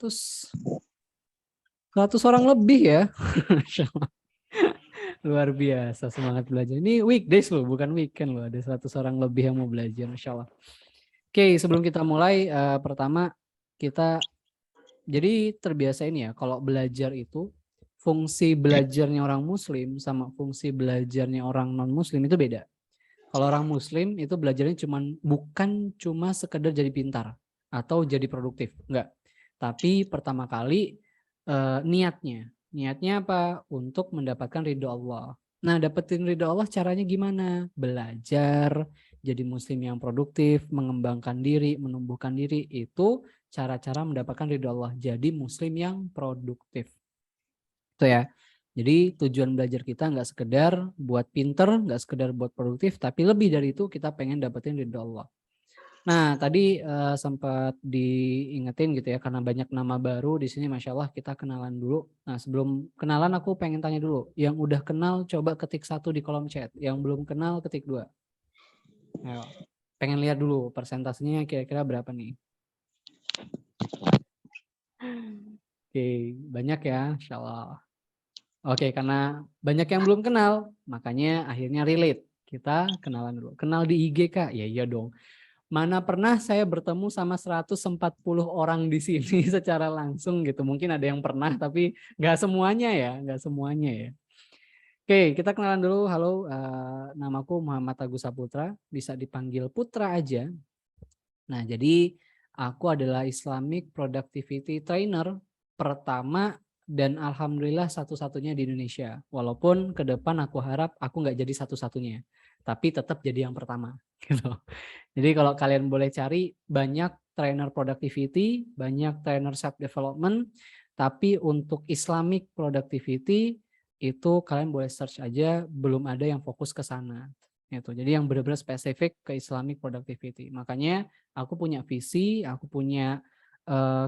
100 orang lebih ya. Luar biasa semangat belajar. Ini weekdays loh, bukan weekend loh. Ada 100 orang lebih yang mau belajar, Masya Allah. Oke, sebelum kita mulai, pertama kita jadi terbiasa ini ya, kalau belajar itu fungsi belajarnya orang muslim sama fungsi belajarnya orang non muslim itu beda. Kalau orang muslim itu belajarnya bukan cuma sekedar jadi pintar atau jadi produktif, enggak. Tapi pertama kali niatnya apa? Untuk mendapatkan ridho Allah. Nah, dapetin ridho Allah caranya gimana? Belajar, jadi muslim yang produktif, mengembangkan diri, menumbuhkan diri, itu cara-cara mendapatkan ridho Allah. Jadi muslim yang produktif. Itu ya. Jadi tujuan belajar kita nggak sekedar buat pinter, nggak sekedar buat produktif, tapi lebih dari itu kita pengen dapetin ridho Allah. Nah, tadi sempat diingetin gitu ya, karena banyak nama baru di sini, Masya Allah kita kenalan dulu. Nah, sebelum kenalan aku pengen tanya dulu, yang udah kenal coba ketik 1 di kolom chat, yang belum kenal ketik 2. Ayo, pengen lihat dulu persentasenya kira-kira berapa nih. Oke, banyak ya, Masya Allah. Oke, karena banyak yang belum kenal, makanya akhirnya relate. Kita kenalan dulu. Kenal di IG Kak? Ya iya dong. Mana pernah saya bertemu sama 140 orang di sini secara langsung gitu. Mungkin ada yang pernah, tapi nggak semuanya ya, nggak semuanya ya. Oke, kita kenalan dulu. Halo, namaku Muhammad Agus Saputra, bisa dipanggil Putra aja. Nah, jadi aku adalah Islamic Productivity Trainer pertama dan alhamdulillah satu-satunya di Indonesia. Walaupun ke depan aku harap aku nggak jadi satu-satunya, tapi tetap jadi yang pertama. Gitu. Jadi kalau kalian boleh cari, banyak trainer productivity, banyak trainer self development, tapi untuk Islamic productivity itu kalian boleh search aja, belum ada yang fokus ke sana. Gitu. Jadi yang benar-benar spesifik ke Islamic productivity. Makanya aku punya visi, aku punya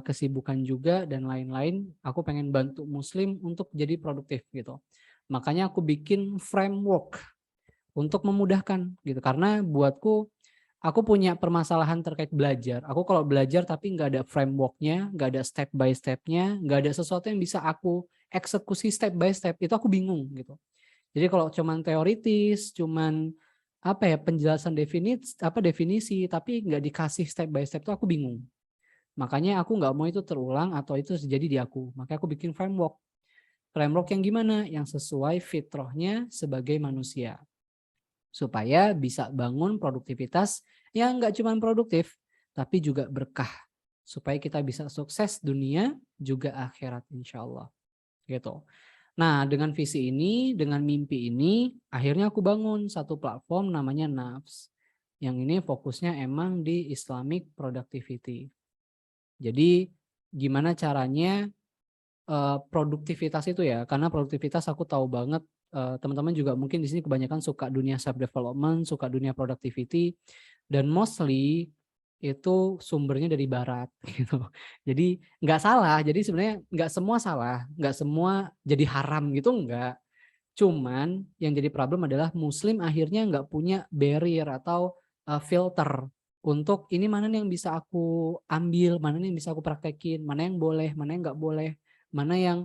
kesibukan juga dan lain-lain. Aku pengen bantu Muslim untuk jadi produktif gitu. Makanya aku bikin framework untuk memudahkan gitu. Karena buatku aku punya permasalahan terkait belajar. Aku kalau belajar tapi nggak ada frameworknya, nggak ada step by stepnya, nggak ada sesuatu yang bisa aku eksekusi step by step, itu aku bingung gitu. Jadi kalau cuman teoritis, cuman apa ya penjelasan definisi, tapi nggak dikasih step by step itu aku bingung. Makanya aku nggak mau itu terulang atau itu terjadi di aku. Makanya aku bikin framework. Framework yang gimana? Yang sesuai fitrahnya sebagai manusia. Supaya bisa bangun produktivitas yang nggak cuma produktif, tapi juga berkah. Supaya kita bisa sukses dunia juga akhirat insya Allah. Gitu. Nah, dengan visi ini, dengan mimpi ini, akhirnya aku bangun satu platform namanya Nafs. Yang ini fokusnya emang di Islamic Productivity. Jadi gimana caranya produktivitas itu ya, karena produktivitas aku tahu banget teman-teman juga mungkin di sini kebanyakan suka dunia self development, suka dunia productivity, dan mostly itu sumbernya dari barat gitu. Jadi nggak salah, jadi sebenarnya nggak semua salah, nggak semua jadi haram gitu nggak. Cuman yang jadi problem adalah Muslim akhirnya nggak punya barrier atau filter untuk ini mana nih yang bisa aku ambil, mana nih yang bisa aku praktekin, mana yang boleh, mana yang nggak boleh, mana yang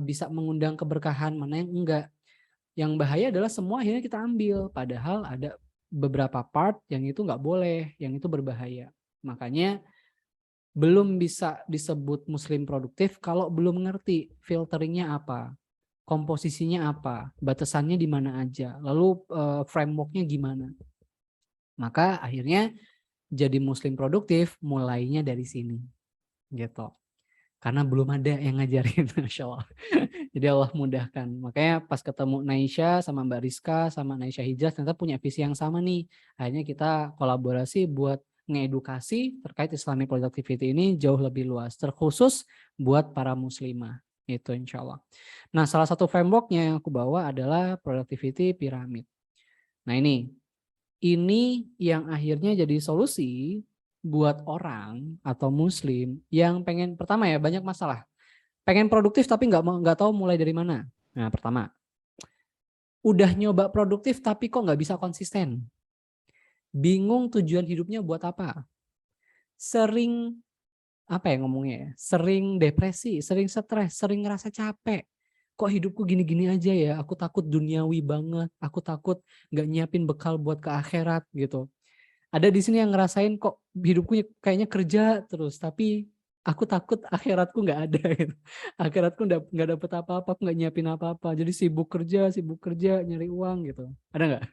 bisa mengundang keberkahan, mana yang enggak. Yang bahaya adalah semua akhirnya kita ambil, padahal ada beberapa part yang itu nggak boleh, yang itu berbahaya. Makanya belum bisa disebut Muslim produktif kalau belum ngerti filteringnya apa, komposisinya apa, batasannya di mana aja, lalu frameworknya gimana. Maka akhirnya jadi Muslim produktif mulainya dari sini, gitu. Karena belum ada yang ngajarin, Masya Allah. Jadi Allah mudahkan. Makanya pas ketemu Naisha sama Mbak Rizka sama Naisha Hijrah ternyata punya visi yang sama nih. Akhirnya kita kolaborasi buat ngedukasi terkait Islamic Productivity ini jauh lebih luas. Terkhusus buat para muslimah. Itu insya Allah. Nah, salah satu frameworknya yang aku bawa adalah Productivity Pyramid. Nah ini yang akhirnya jadi solusi buat orang atau muslim yang pengen, pertama ya banyak masalah. Pengen produktif tapi nggak tahu mulai dari mana. Nah, pertama. Udah nyoba produktif tapi kok nggak bisa konsisten. Bingung tujuan hidupnya buat apa. Sering apa ya ngomongnya ya, sering depresi, sering stres, sering ngerasa capek. Kok hidupku gini-gini aja ya, aku takut duniawi banget, aku takut nggak nyiapin bekal buat ke akhirat gitu. Ada di sini yang ngerasain kok hidupku kayaknya kerja terus, tapi aku takut akhiratku nggak ada gitu. Akhiratku nggak dapet apa-apa, aku nggak nyiapin apa-apa. Jadi sibuk kerja, nyari uang gitu. Ada nggak?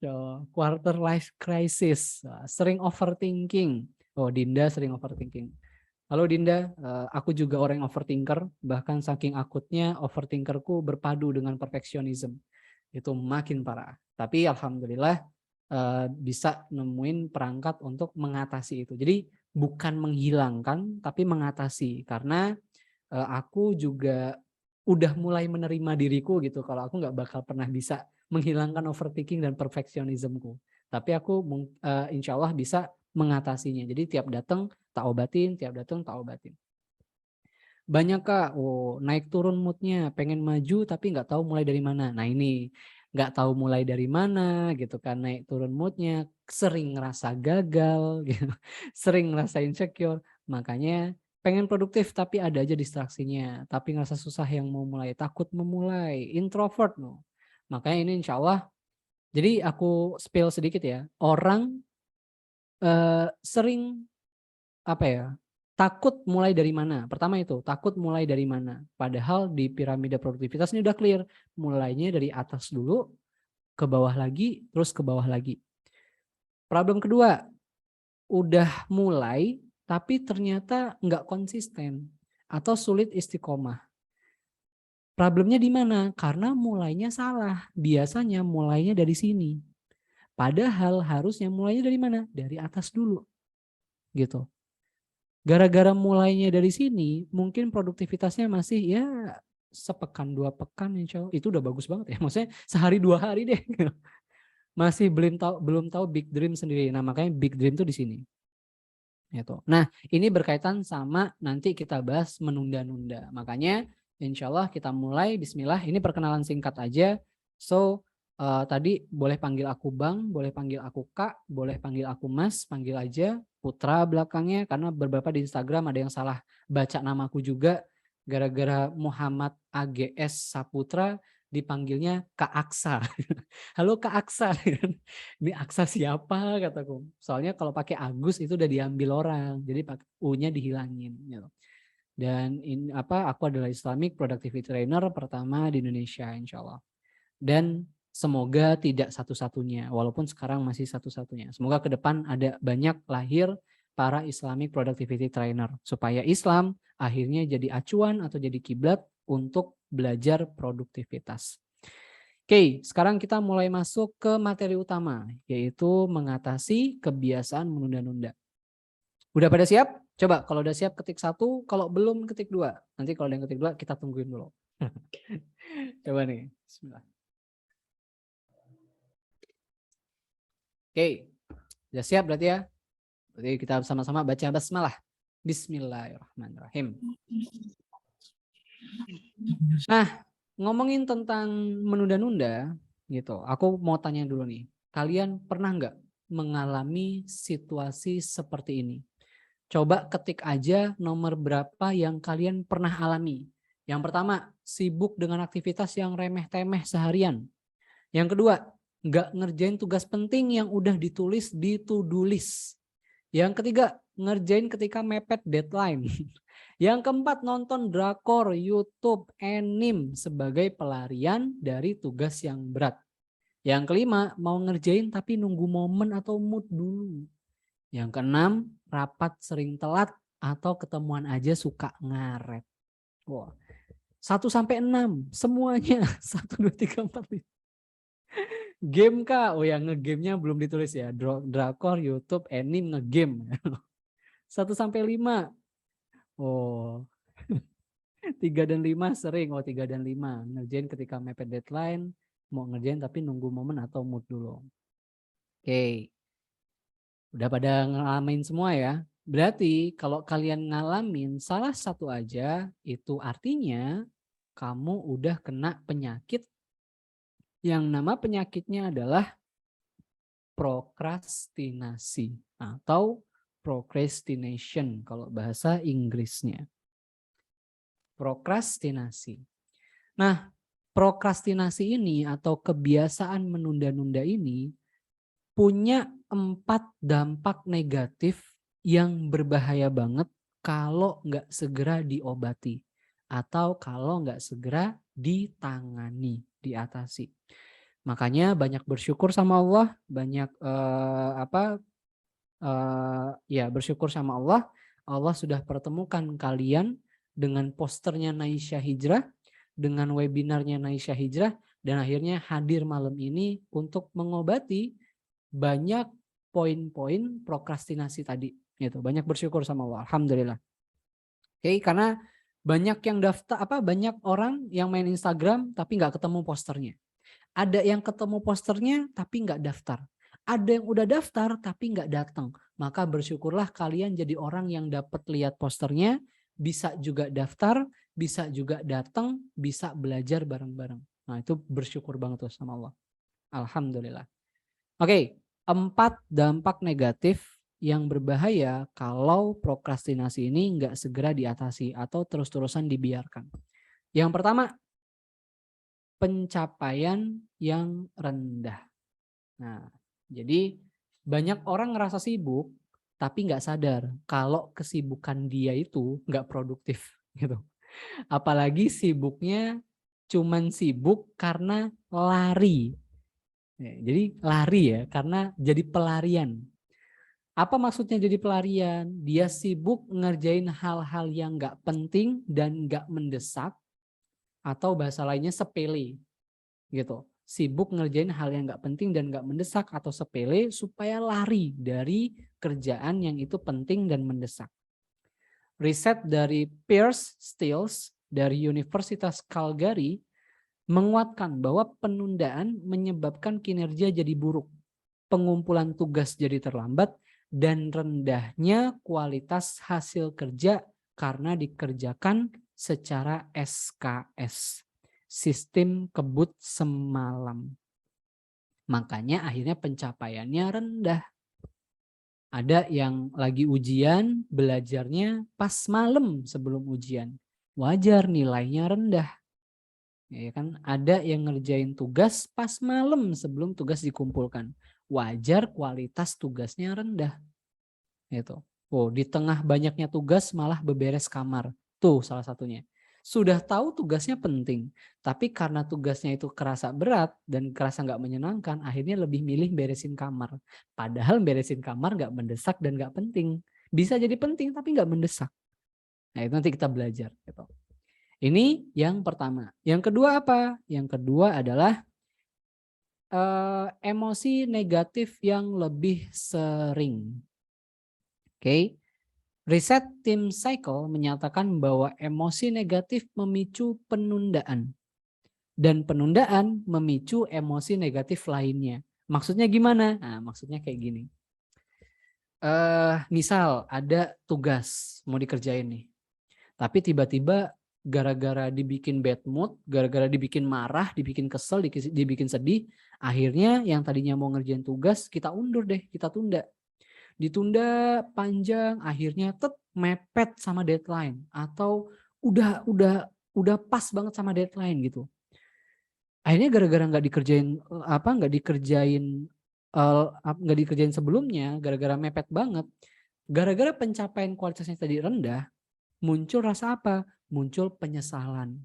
Oh, quarter life crisis, sering overthinking. Oh, Dinda sering overthinking. Halo Dinda, aku juga orang yang overthinker, bahkan saking akutnya overthinkerku berpadu dengan perfeksionisme. Itu makin parah. Tapi alhamdulillah bisa nemuin perangkat untuk mengatasi itu. Jadi bukan menghilangkan, tapi mengatasi. Karena aku juga udah mulai menerima diriku gitu. Kalau aku nggak bakal pernah bisa menghilangkan overthinking dan perfeksionismku. Tapi aku insya Allah bisa mengatasinya. Jadi tiap datang tak obatin, tiap datang tak obatin. Banyak Kak, naik turun moodnya, pengen maju tapi nggak tahu mulai dari mana. Nah ini nggak tahu mulai dari mana gitu kan, naik turun moodnya, sering ngerasa gagal, gitu. Sering ngerasa insecure, makanya pengen produktif tapi ada aja distraksinya, tapi ngerasa susah yang mau mulai, takut memulai, introvert no. Makanya ini insya Allah, jadi aku spill sedikit ya, orang sering apa ya, takut mulai dari mana? Pertama itu, takut mulai dari mana? Padahal di piramida produktivitas ini udah clear. Mulainya dari atas dulu, ke bawah lagi, terus ke bawah lagi. Problem kedua, udah mulai tapi ternyata nggak konsisten atau sulit istiqomah. Problemnya di mana? Karena mulainya salah. Biasanya mulainya dari sini. Padahal harusnya mulainya dari mana? Dari atas dulu. Gitu. Gara-gara mulainya dari sini, mungkin produktivitasnya masih ya sepekan 2 pekan insya Allah. Itu udah bagus banget ya. Maksudnya sehari 2 hari deh. Masih belum tahu big dream sendiri. Nah makanya big dream tuh di sini. Gitu. Nah ini berkaitan sama nanti kita bahas menunda-nunda. Makanya insya Allah kita mulai. Bismillah. Ini perkenalan singkat aja. So tadi boleh panggil aku Bang, boleh panggil aku Kak, boleh panggil aku Mas, panggil aja Putra belakangnya, karena beberapa di Instagram ada yang salah baca namaku juga, gara-gara Muhammad AGS Saputra dipanggilnya Kak Aksa. Halo Kak Aksa, ini Aksa siapa kataku. Soalnya kalau pakai Agus itu udah diambil orang, jadi U-nya dihilangin. Gitu. Dan aku adalah Islamic Productivity Trainer pertama di Indonesia, insya Allah. Dan semoga tidak satu-satunya, walaupun sekarang masih satu-satunya. Semoga ke depan ada banyak lahir para Islamic Productivity Trainer, supaya Islam akhirnya jadi acuan atau jadi kiblat untuk belajar produktivitas. Oke, sekarang kita mulai masuk ke materi utama, yaitu mengatasi kebiasaan menunda-nunda. Udah pada siap? Coba kalau udah siap ketik 1, kalau belum ketik 2. Nanti kalau ada yang ketik 2 kita tungguin dulu. Coba nih, bismillah. Oke, udah siap berarti ya? Berarti kita sama-sama baca basmalah. Bismillahirrahmanirrahim. Nah, ngomongin tentang menunda-nunda gitu, aku mau tanya dulu nih. Kalian pernah nggak mengalami situasi seperti ini? Coba ketik aja nomor berapa yang kalian pernah alami. Yang pertama, sibuk dengan aktivitas yang remeh-temeh seharian. Yang kedua, nggak ngerjain tugas penting yang udah ditulis di to-do list. Yang ketiga, ngerjain ketika mepet deadline. Yang keempat, nonton drakor, YouTube, anime sebagai pelarian dari tugas yang berat. Yang kelima, mau ngerjain tapi nunggu momen atau mood dulu. Yang keenam, rapat sering telat atau ketemuan aja suka ngaret. Wah, 1-6 semuanya 1, 2, 3, 4, 5. Game Kak, oh ya ngegamenya belum ditulis ya. Drakor, YouTube, anime, ngegame. 1-5. Oh, 3 dan 5 sering. Oh 3 dan 5 ngerjain ketika mepet deadline, mau ngerjain tapi nunggu momen atau mood dulu. Oke, udah pada ngalamin semua ya. Berarti kalau kalian ngalamin salah satu aja, itu artinya kamu udah kena penyakit yang nama penyakitnya adalah prokrastinasi atau procrastination kalau bahasa Inggrisnya. Prokrastinasi. Nah, prokrastinasi ini atau kebiasaan menunda-nunda ini punya 4 dampak negatif yang berbahaya banget kalau nggak segera diobati atau kalau nggak segera ditangani, diatasi. Makanya banyak bersyukur sama Allah, banyak bersyukur sama Allah. Allah sudah pertemukan kalian dengan posternya Naisha Hijrah, dengan webinarnya Naisha Hijrah, dan akhirnya hadir malam ini untuk mengobati banyak poin-poin prokrastinasi tadi. Gitu. Banyak bersyukur sama Allah, alhamdulillah. Oke, karena banyak yang daftar, banyak orang yang main Instagram tapi nggak ketemu posternya. Ada yang ketemu posternya tapi nggak daftar. Ada yang udah daftar tapi nggak datang. Maka bersyukurlah kalian jadi orang yang dapat lihat posternya, bisa juga daftar, bisa juga datang, bisa belajar bareng-bareng. Nah itu bersyukur banget tuh sama Allah. Alhamdulillah. Oke, 4 dampak negatif yang berbahaya kalau prokrastinasi ini nggak segera diatasi atau terus-terusan dibiarkan. Yang pertama, pencapaian yang rendah. Nah, jadi banyak orang ngerasa sibuk tapi nggak sadar kalau kesibukan dia itu nggak produktif gitu. Apalagi sibuknya cuman sibuk karena lari. Jadi lari ya, karena jadi pelarian. Apa maksudnya jadi pelarian? Dia sibuk ngerjain hal-hal yang nggak penting dan nggak mendesak, atau bahasa lainnya sepele gitu. Sibuk ngerjain hal yang nggak penting dan nggak mendesak atau sepele supaya lari dari kerjaan yang itu penting dan mendesak. Riset dari Piers Stills dari Universitas Calgary menguatkan bahwa penundaan menyebabkan kinerja jadi buruk, pengumpulan tugas jadi terlambat, dan rendahnya kualitas hasil kerja karena dikerjakan secara SKS. Sistem kebut semalam. Makanya akhirnya pencapaiannya rendah. Ada yang lagi ujian, belajarnya pas malam sebelum ujian. Wajar nilainya rendah. Ya kan? Ada yang ngerjain tugas pas malam sebelum tugas dikumpulkan. Wajar kualitas tugasnya rendah. Gitu. Oh, di tengah banyaknya tugas malah beberes kamar. Tuh salah satunya. Sudah tahu tugasnya penting, tapi karena tugasnya itu kerasa berat dan kerasa nggak menyenangkan, akhirnya lebih milih beresin kamar. Padahal beresin kamar nggak mendesak dan nggak penting. Bisa jadi penting tapi nggak mendesak. Nah itu nanti kita belajar. Gitu. Ini yang pertama. Yang kedua apa? Yang kedua adalah emosi negatif yang lebih sering. Oke. Riset tim Cycle menyatakan bahwa emosi negatif memicu penundaan. Dan penundaan memicu emosi negatif lainnya. Maksudnya gimana? Nah, maksudnya kayak gini. Misal ada tugas mau dikerjain nih. Tapi tiba-tiba gara-gara dibikin bad mood, gara-gara dibikin marah, dibikin kesel, dibikin sedih, akhirnya yang tadinya mau ngerjain tugas kita undur deh, kita tunda. Ditunda panjang, akhirnya mepet sama deadline atau udah pas banget sama deadline gitu. Akhirnya gara-gara nggak dikerjain sebelumnya, gara-gara mepet banget, gara-gara pencapaian kualitasnya tadi rendah, muncul rasa apa? Muncul penyesalan,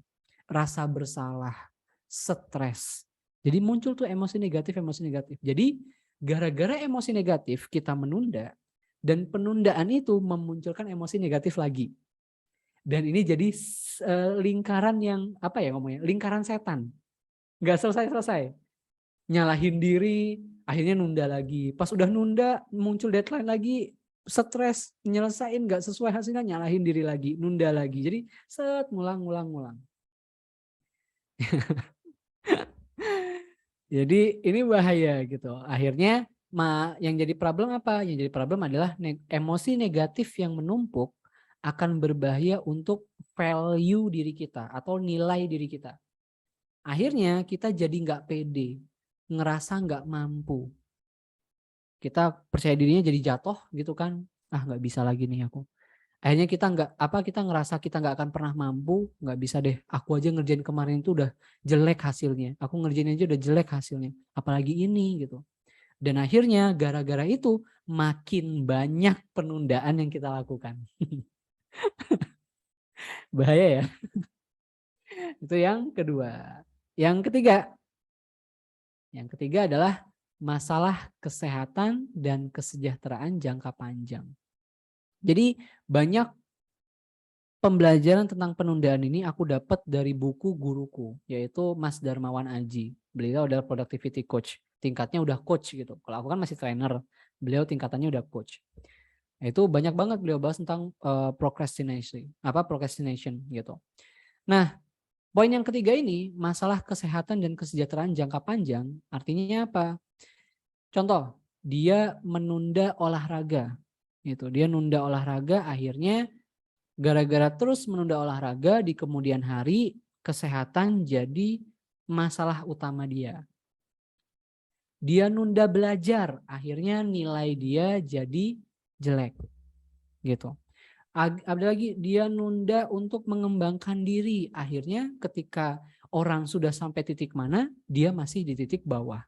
rasa bersalah, stres. Jadi muncul tuh emosi negatif. Jadi gara-gara emosi negatif kita menunda, dan penundaan itu memunculkan emosi negatif lagi. Dan ini jadi lingkaran yang lingkaran setan. Nggak selesai-selesai. Nyalahin diri, akhirnya nunda lagi. Pas udah nunda, muncul deadline lagi, stres, nyelesain nggak sesuai hasilnya, nyalahin diri lagi, nunda lagi. Jadi ngulang. Jadi ini bahaya gitu. Akhirnya yang jadi problem apa? Yang jadi problem adalah emosi negatif yang menumpuk akan berbahaya untuk value diri kita atau nilai diri kita. Akhirnya kita jadi nggak pede, ngerasa nggak mampu. Kita percaya dirinya jadi jatuh gitu kan. Ah, nggak bisa lagi nih aku. Akhirnya kita ngerasa kita nggak akan pernah mampu, nggak bisa deh. Aku aja ngerjain kemarin itu udah jelek hasilnya. Aku ngerjain aja udah jelek hasilnya. Apalagi ini gitu. Dan akhirnya gara-gara itu makin banyak penundaan yang kita lakukan. Bahaya ya. Itu yang kedua. Yang ketiga adalah masalah kesehatan dan kesejahteraan jangka panjang. Jadi banyak pembelajaran tentang penundaan ini aku dapat dari buku guruku, yaitu Mas Darmawan Aji. Beliau adalah productivity coach. Tingkatnya udah coach gitu. Kalau aku kan masih trainer, beliau tingkatannya udah coach. Itu banyak banget beliau bahas tentang procrastination gitu. Nah, poin yang ketiga ini, masalah kesehatan dan kesejahteraan jangka panjang, artinya apa? Contoh, dia menunda olahraga. Gitu. Dia nunda olahraga, akhirnya gara-gara terus menunda olahraga di kemudian hari, kesehatan jadi masalah utama dia. Dia nunda belajar, akhirnya nilai dia jadi jelek. Gitu. Ada lagi, dia nunda untuk mengembangkan diri, akhirnya ketika orang sudah sampai titik mana, dia masih di titik bawah.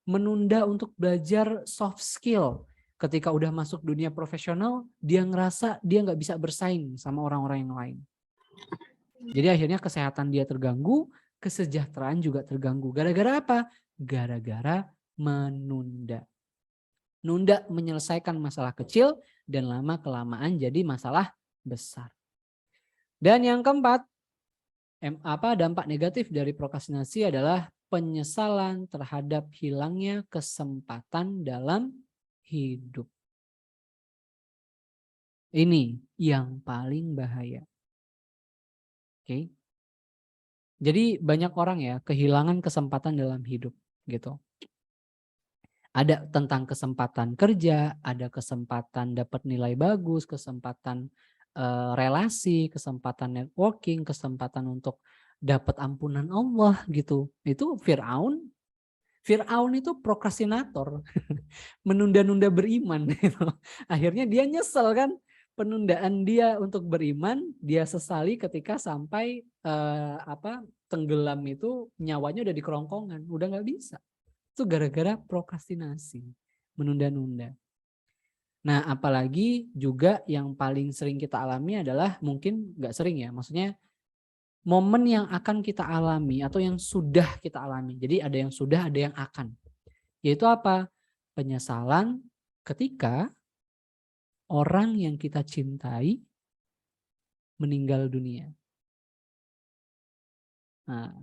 Menunda untuk belajar soft skill, ketika udah masuk dunia profesional, dia ngerasa dia nggak bisa bersaing sama orang-orang yang lain. Jadi akhirnya kesehatan dia terganggu, kesejahteraan juga terganggu. Gara-gara apa? Gara-gara menunda. Nunda menyelesaikan masalah kecil dan lama-kelamaan jadi masalah besar. Dan yang keempat, dampak negatif dari prokrastinasi adalah penyesalan terhadap hilangnya kesempatan dalam hidup. Ini yang paling bahaya. Oke. Jadi banyak orang ya kehilangan kesempatan dalam hidup gitu. Ada tentang kesempatan kerja, ada kesempatan dapat nilai bagus, kesempatan relasi, kesempatan networking, kesempatan untuk dapat ampunan Allah gitu. Itu Firaun itu prokrastinator, menunda-nunda beriman. Gitu. Akhirnya dia nyesel kan, penundaan dia untuk beriman, dia sesali ketika sampai tenggelam itu nyawanya udah di kerongkongan, udah nggak bisa. Itu gara-gara prokrastinasi, menunda-nunda. Nah, apalagi juga yang paling sering kita alami adalah, mungkin nggak sering ya, maksudnya momen yang akan kita alami atau yang sudah kita alami. Jadi ada yang sudah, ada yang akan. Yaitu apa? Penyesalan ketika orang yang kita cintai meninggal dunia. Nah,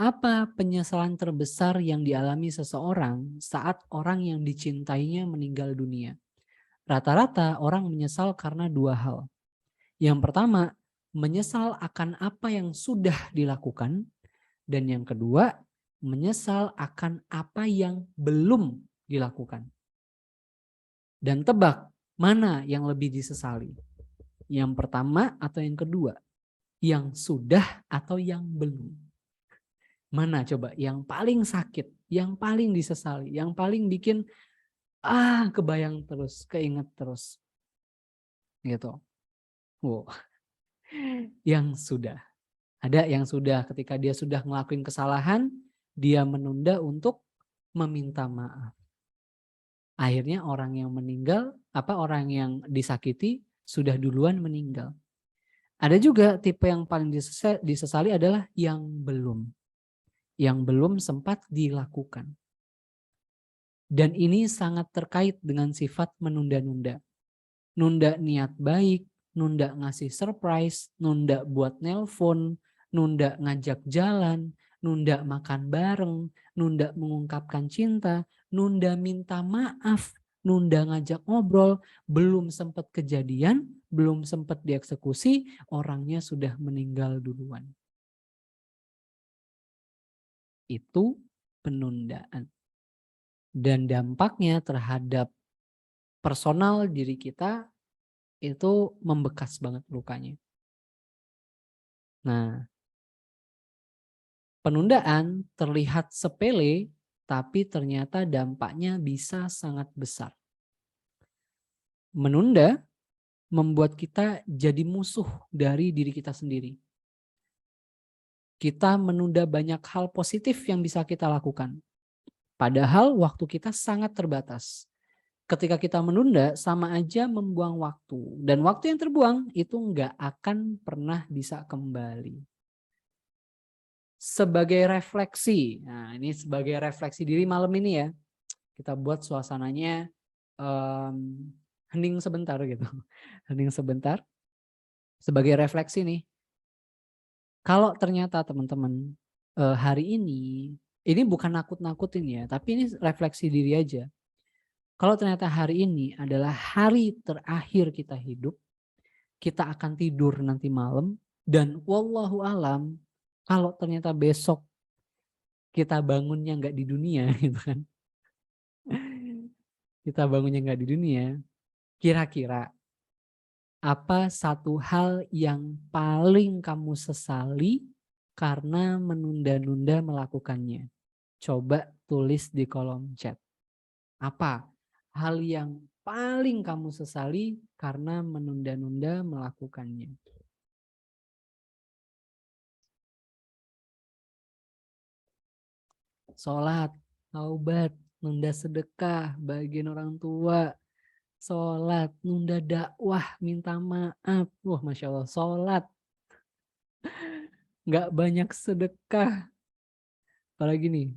apa penyesalan terbesar yang dialami seseorang saat orang yang dicintainya meninggal dunia? Rata-rata orang menyesal karena dua hal. Yang pertama, menyesal akan apa yang sudah dilakukan. Dan yang kedua, menyesal akan apa yang belum dilakukan. Dan tebak, mana yang lebih disesali? Yang pertama atau yang kedua? Yang sudah atau yang belum? Mana coba yang paling sakit, yang paling disesali, yang paling bikin kebayang terus, keinget terus. Gitu. Wow. Yang sudah. Ada yang sudah, ketika dia sudah ngelakuin kesalahan, dia menunda untuk meminta maaf. Akhirnya orang yang meninggal, orang yang disakiti sudah duluan meninggal. Ada juga tipe yang paling disesali adalah yang belum. Yang belum sempat dilakukan. Dan ini sangat terkait dengan sifat menunda-nunda. Nunda niat baik, nunda ngasih surprise, nunda buat nelpon, nunda ngajak jalan, nunda makan bareng, nunda mengungkapkan cinta, nunda minta maaf, nunda ngajak ngobrol, belum sempat kejadian, belum sempat dieksekusi, orangnya sudah meninggal duluan. Itu penundaan. Dan dampaknya terhadap personal diri kita itu membekas banget lukanya. Nah, penundaan terlihat sepele, tapi ternyata dampaknya bisa sangat besar. Menunda membuat kita jadi musuh dari diri kita sendiri. Kita menunda banyak hal positif yang bisa kita lakukan. Padahal waktu kita sangat terbatas. Ketika kita menunda sama aja membuang waktu. Dan waktu yang terbuang itu nggak akan pernah bisa kembali. Sebagai refleksi, nah ini sebagai refleksi diri malam ini ya. Kita buat suasananya hening sebentar gitu. Hening sebentar. Sebagai refleksi nih. Kalau ternyata teman-teman hari ini bukan nakut-nakutin ya, tapi ini refleksi diri aja. Kalau ternyata hari ini adalah hari terakhir kita hidup, kita akan tidur nanti malam, dan wallahu alam, kalau ternyata besok kita bangunnya nggak di dunia, gitu kan? Kita bangunnya nggak di dunia, kira-kira apa satu hal yang paling kamu sesali karena menunda-nunda melakukannya? Coba tulis di kolom chat. Apa hal yang paling kamu sesali karena menunda-nunda melakukannya? Sholat, taubat, nunda sedekah, bagian orang tua, sholat, nunda dakwah, minta maaf. Wah, Masya Allah, sholat, nggak banyak sedekah. Apalagi nih,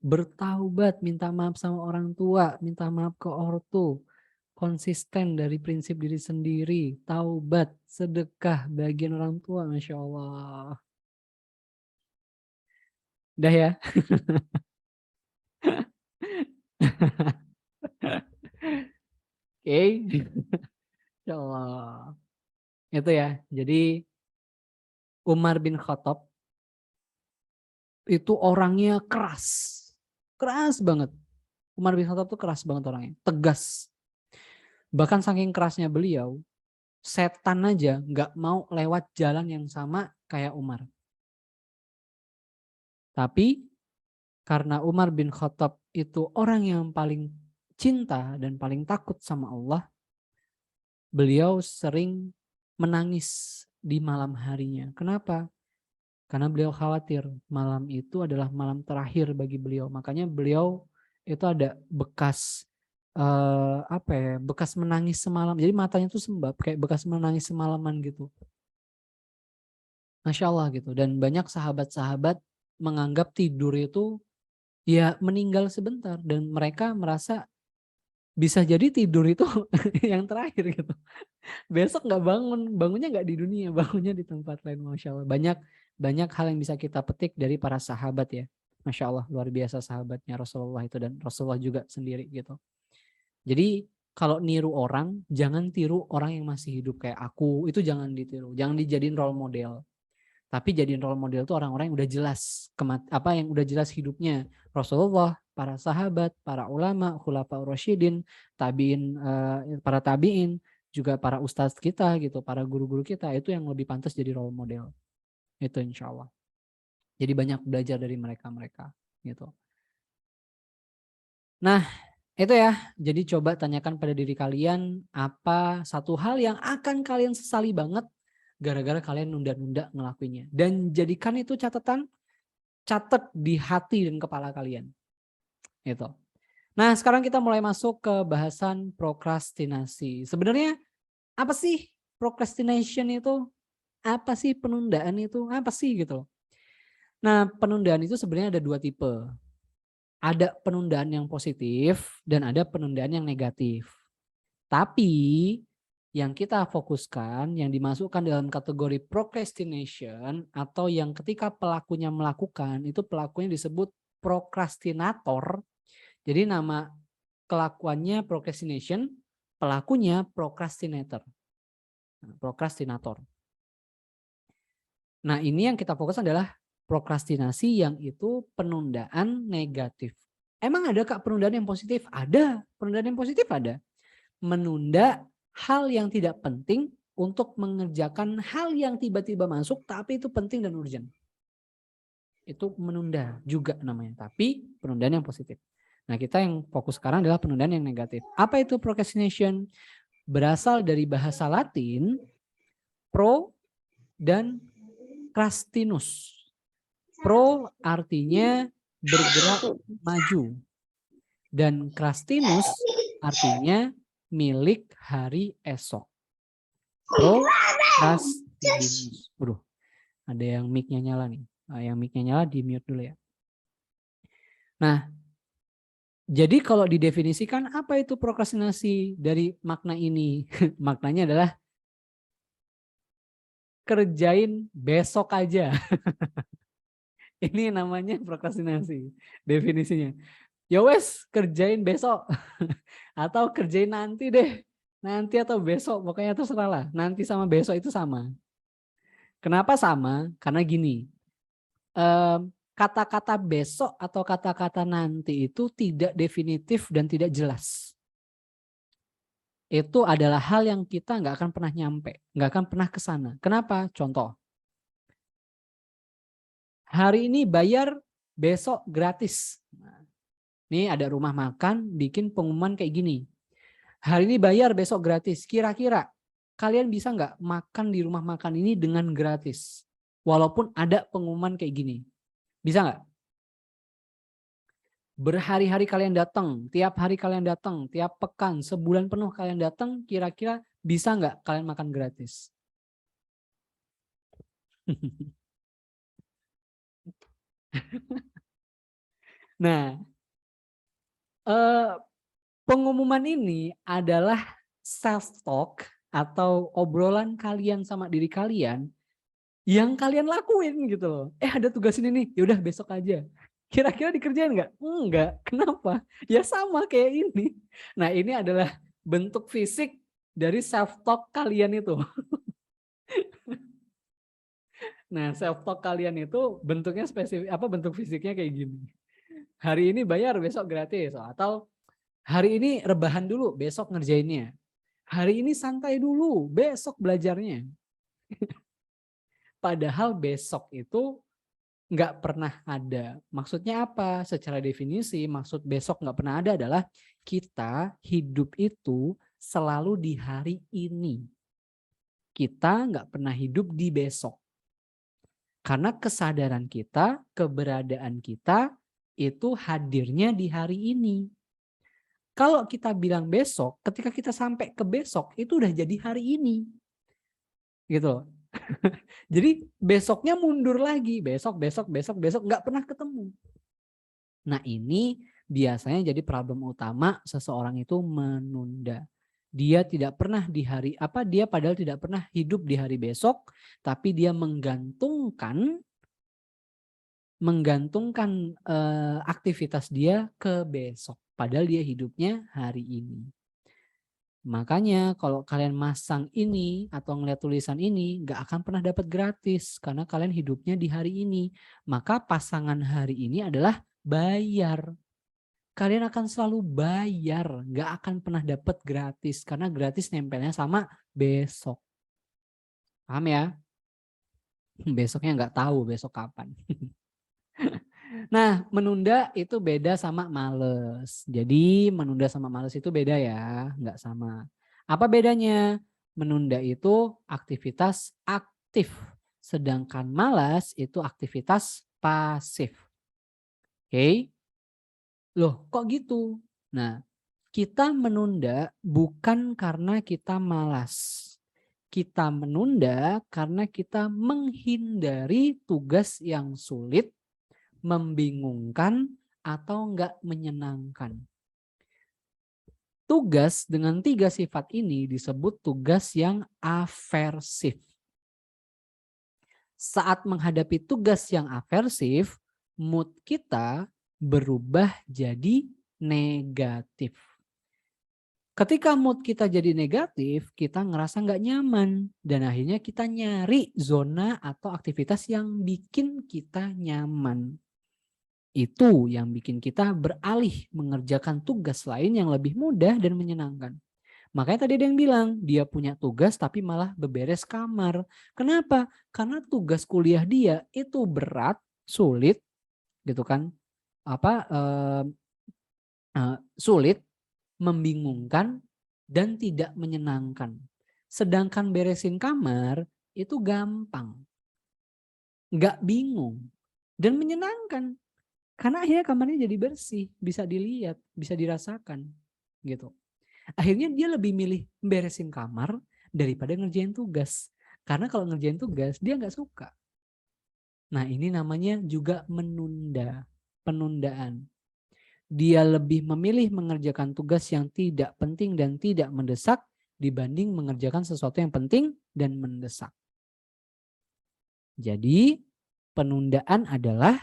bertaubat, minta maaf sama orang tua, minta maaf ke ortu, konsisten dari prinsip diri sendiri, taubat, sedekah, bagian orang tua, Masya Allah. Udah ya? Oke, Masya Allah. Itu ya, jadi Umar bin Khattab itu orangnya keras. Keras banget. Umar bin Khattab tuh keras banget orangnya. Tegas. Bahkan saking kerasnya beliau, setan aja nggak mau lewat jalan yang sama kayak Umar. Tapi karena Umar bin Khattab itu orang yang paling cinta dan paling takut sama Allah, beliau sering menangis di malam harinya. Kenapa? Karena beliau khawatir malam itu adalah malam terakhir bagi beliau. Makanya beliau itu ada bekas bekas menangis semalam. Jadi matanya tuh sembab kayak bekas menangis semalaman gitu. Masya Allah gitu. Dan banyak sahabat-sahabat menganggap tidur itu ya meninggal sebentar. Dan mereka merasa bisa jadi tidur itu yang terakhir gitu. Besok nggak bangunnya nggak di dunia, bangunnya di tempat lain. Masya Allah. Banyak hal yang bisa kita petik dari para sahabat ya. Masya Allah, luar biasa sahabatnya Rasulullah itu dan Rasulullah juga sendiri gitu. Jadi kalau niru orang, jangan tiru orang yang masih hidup kayak aku. Itu jangan ditiru, jangan dijadiin role model. Tapi jadiin role model itu orang-orang yang udah jelas yang udah jelas hidupnya. Rasulullah, para sahabat, para ulama, khulafaur rasyidin, tabiin, para tabiin, juga para ustadz kita gitu, para guru-guru kita itu yang lebih pantas jadi role model. Itu insya Allah. Jadi banyak belajar dari mereka gitu. Nah, itu ya. Jadi coba tanyakan pada diri kalian apa satu hal yang akan kalian sesali banget gara-gara kalian nunda-nunda ngelakuinnya. Dan jadikan itu catatan, catat di hati dan kepala kalian. Itu. Nah, sekarang kita mulai masuk ke bahasan prokrastinasi. Sebenarnya apa sih procrastination itu? Apa sih penundaan itu? Apa sih gitu loh. Nah, penundaan itu sebenarnya ada dua tipe. Ada penundaan yang positif dan ada penundaan yang negatif. Tapi yang kita fokuskan, yang dimasukkan dalam kategori procrastination atau yang ketika pelakunya melakukan, itu pelakunya disebut prokrastinator. Jadi nama kelakuannya procrastination, pelakunya procrastinator. Prokrastinator. Nah, ini yang kita fokus adalah prokrastinasi yang itu penundaan negatif. Emang ada Kak penundaan yang positif? Ada, penundaan yang positif ada. Menunda hal yang tidak penting untuk mengerjakan hal yang tiba-tiba masuk tapi itu penting dan urgent. Itu menunda juga namanya, tapi penundaan yang positif. Nah, kita yang fokus sekarang adalah penundaan yang negatif. Apa itu procrastination? Berasal dari bahasa Latin pro dan crastinus. Pro artinya bergerak maju dan crastinus artinya milik hari esok. Procrastinus. Waduh, ada yang mic-nya nyala nih. Yang mic-nya nyala di mute dulu ya. Nah, jadi kalau didefinisikan apa itu prokrastinasi dari makna ini? Maknanya adalah kerjain besok aja. Ini namanya prokrastinasi definisinya. Ya wes, kerjain besok atau kerjain nanti deh. Nanti atau besok, pokoknya terserah lah. Nanti sama besok itu sama. Kenapa sama? Karena gini, kata-kata besok atau kata-kata nanti itu tidak definitif dan tidak jelas. Itu adalah hal yang kita nggak akan pernah nyampe, nggak akan pernah ke sana. Kenapa? Contoh, hari ini bayar, besok gratis. Nah, ini ada rumah makan bikin pengumuman kayak gini. Hari ini bayar, besok gratis. Kira-kira kalian bisa nggak makan di rumah makan ini dengan gratis? Walaupun ada pengumuman kayak gini. Bisa nggak? Berhari-hari kalian datang, tiap hari kalian datang, tiap pekan, sebulan penuh kalian datang, kira-kira bisa nggak kalian makan gratis? Nah, pengumuman ini adalah self-talk atau obrolan kalian sama diri kalian yang kalian lakuin gitu loh. Ada tugas ini nih, yaudah besok aja. Kira-kira dikerjain nggak? Enggak. Kenapa? Ya sama kayak ini. Nah, ini adalah bentuk fisik dari self-talk kalian itu. Nah, self-talk kalian itu bentuknya spesifik, bentuk fisiknya kayak gini. Hari ini bayar, besok gratis. Atau hari ini rebahan dulu, besok ngerjainnya. Hari ini santai dulu, besok belajarnya. Padahal besok itu nggak pernah ada. Maksudnya apa? Secara definisi, maksud besok nggak pernah ada adalah kita hidup itu selalu di hari ini. Kita nggak pernah hidup di besok. Karena kesadaran kita, keberadaan kita itu hadirnya di hari ini. Kalau kita bilang besok, ketika kita sampai ke besok itu udah jadi hari ini. Gitu. Jadi besoknya mundur lagi, besok nggak pernah ketemu. Nah, ini biasanya jadi problem utama seseorang itu menunda. Dia tidak pernah dia padahal tidak pernah hidup di hari besok, tapi dia menggantungkan aktivitas dia ke besok. Padahal dia hidupnya hari ini. Makanya kalau kalian masang ini atau ngeliat tulisan ini nggak akan pernah dapat gratis karena kalian hidupnya di hari ini. Maka pasangan hari ini adalah bayar. Kalian akan selalu bayar, nggak akan pernah dapat gratis karena gratis nempelnya sama besok. Paham ya? Besoknya nggak tahu besok kapan. Nah, menunda itu beda sama males. Jadi menunda sama males itu beda ya, nggak sama. Apa bedanya? Menunda itu aktivitas aktif, sedangkan malas itu aktivitas pasif. Oke? Loh, kok gitu? Nah, kita menunda bukan karena kita malas. Kita menunda karena kita menghindari tugas yang sulit, membingungkan, atau enggak menyenangkan. Tugas dengan 3 sifat ini disebut tugas yang aversif. Saat menghadapi tugas yang aversif, mood kita berubah jadi negatif. Ketika mood kita jadi negatif, kita ngerasa nggak nyaman. Dan akhirnya kita nyari zona atau aktivitas yang bikin kita nyaman. Itu yang bikin kita beralih mengerjakan tugas lain yang lebih mudah dan menyenangkan. Makanya tadi ada yang bilang, dia punya tugas tapi malah beberes kamar. Kenapa? Karena tugas kuliah dia itu berat sulit gitu kan, sulit, membingungkan, dan tidak menyenangkan. Sedangkan beresin kamar itu gampang, nggak bingung, dan menyenangkan. Karena akhirnya kamarnya jadi bersih, bisa dilihat, bisa dirasakan gitu. Akhirnya dia lebih milih beresin kamar daripada ngerjain tugas. Karena kalau ngerjain tugas dia nggak suka. Nah ini namanya juga menunda, penundaan. Dia lebih memilih mengerjakan tugas yang tidak penting dan tidak mendesak dibanding mengerjakan sesuatu yang penting dan mendesak. Jadi penundaan adalah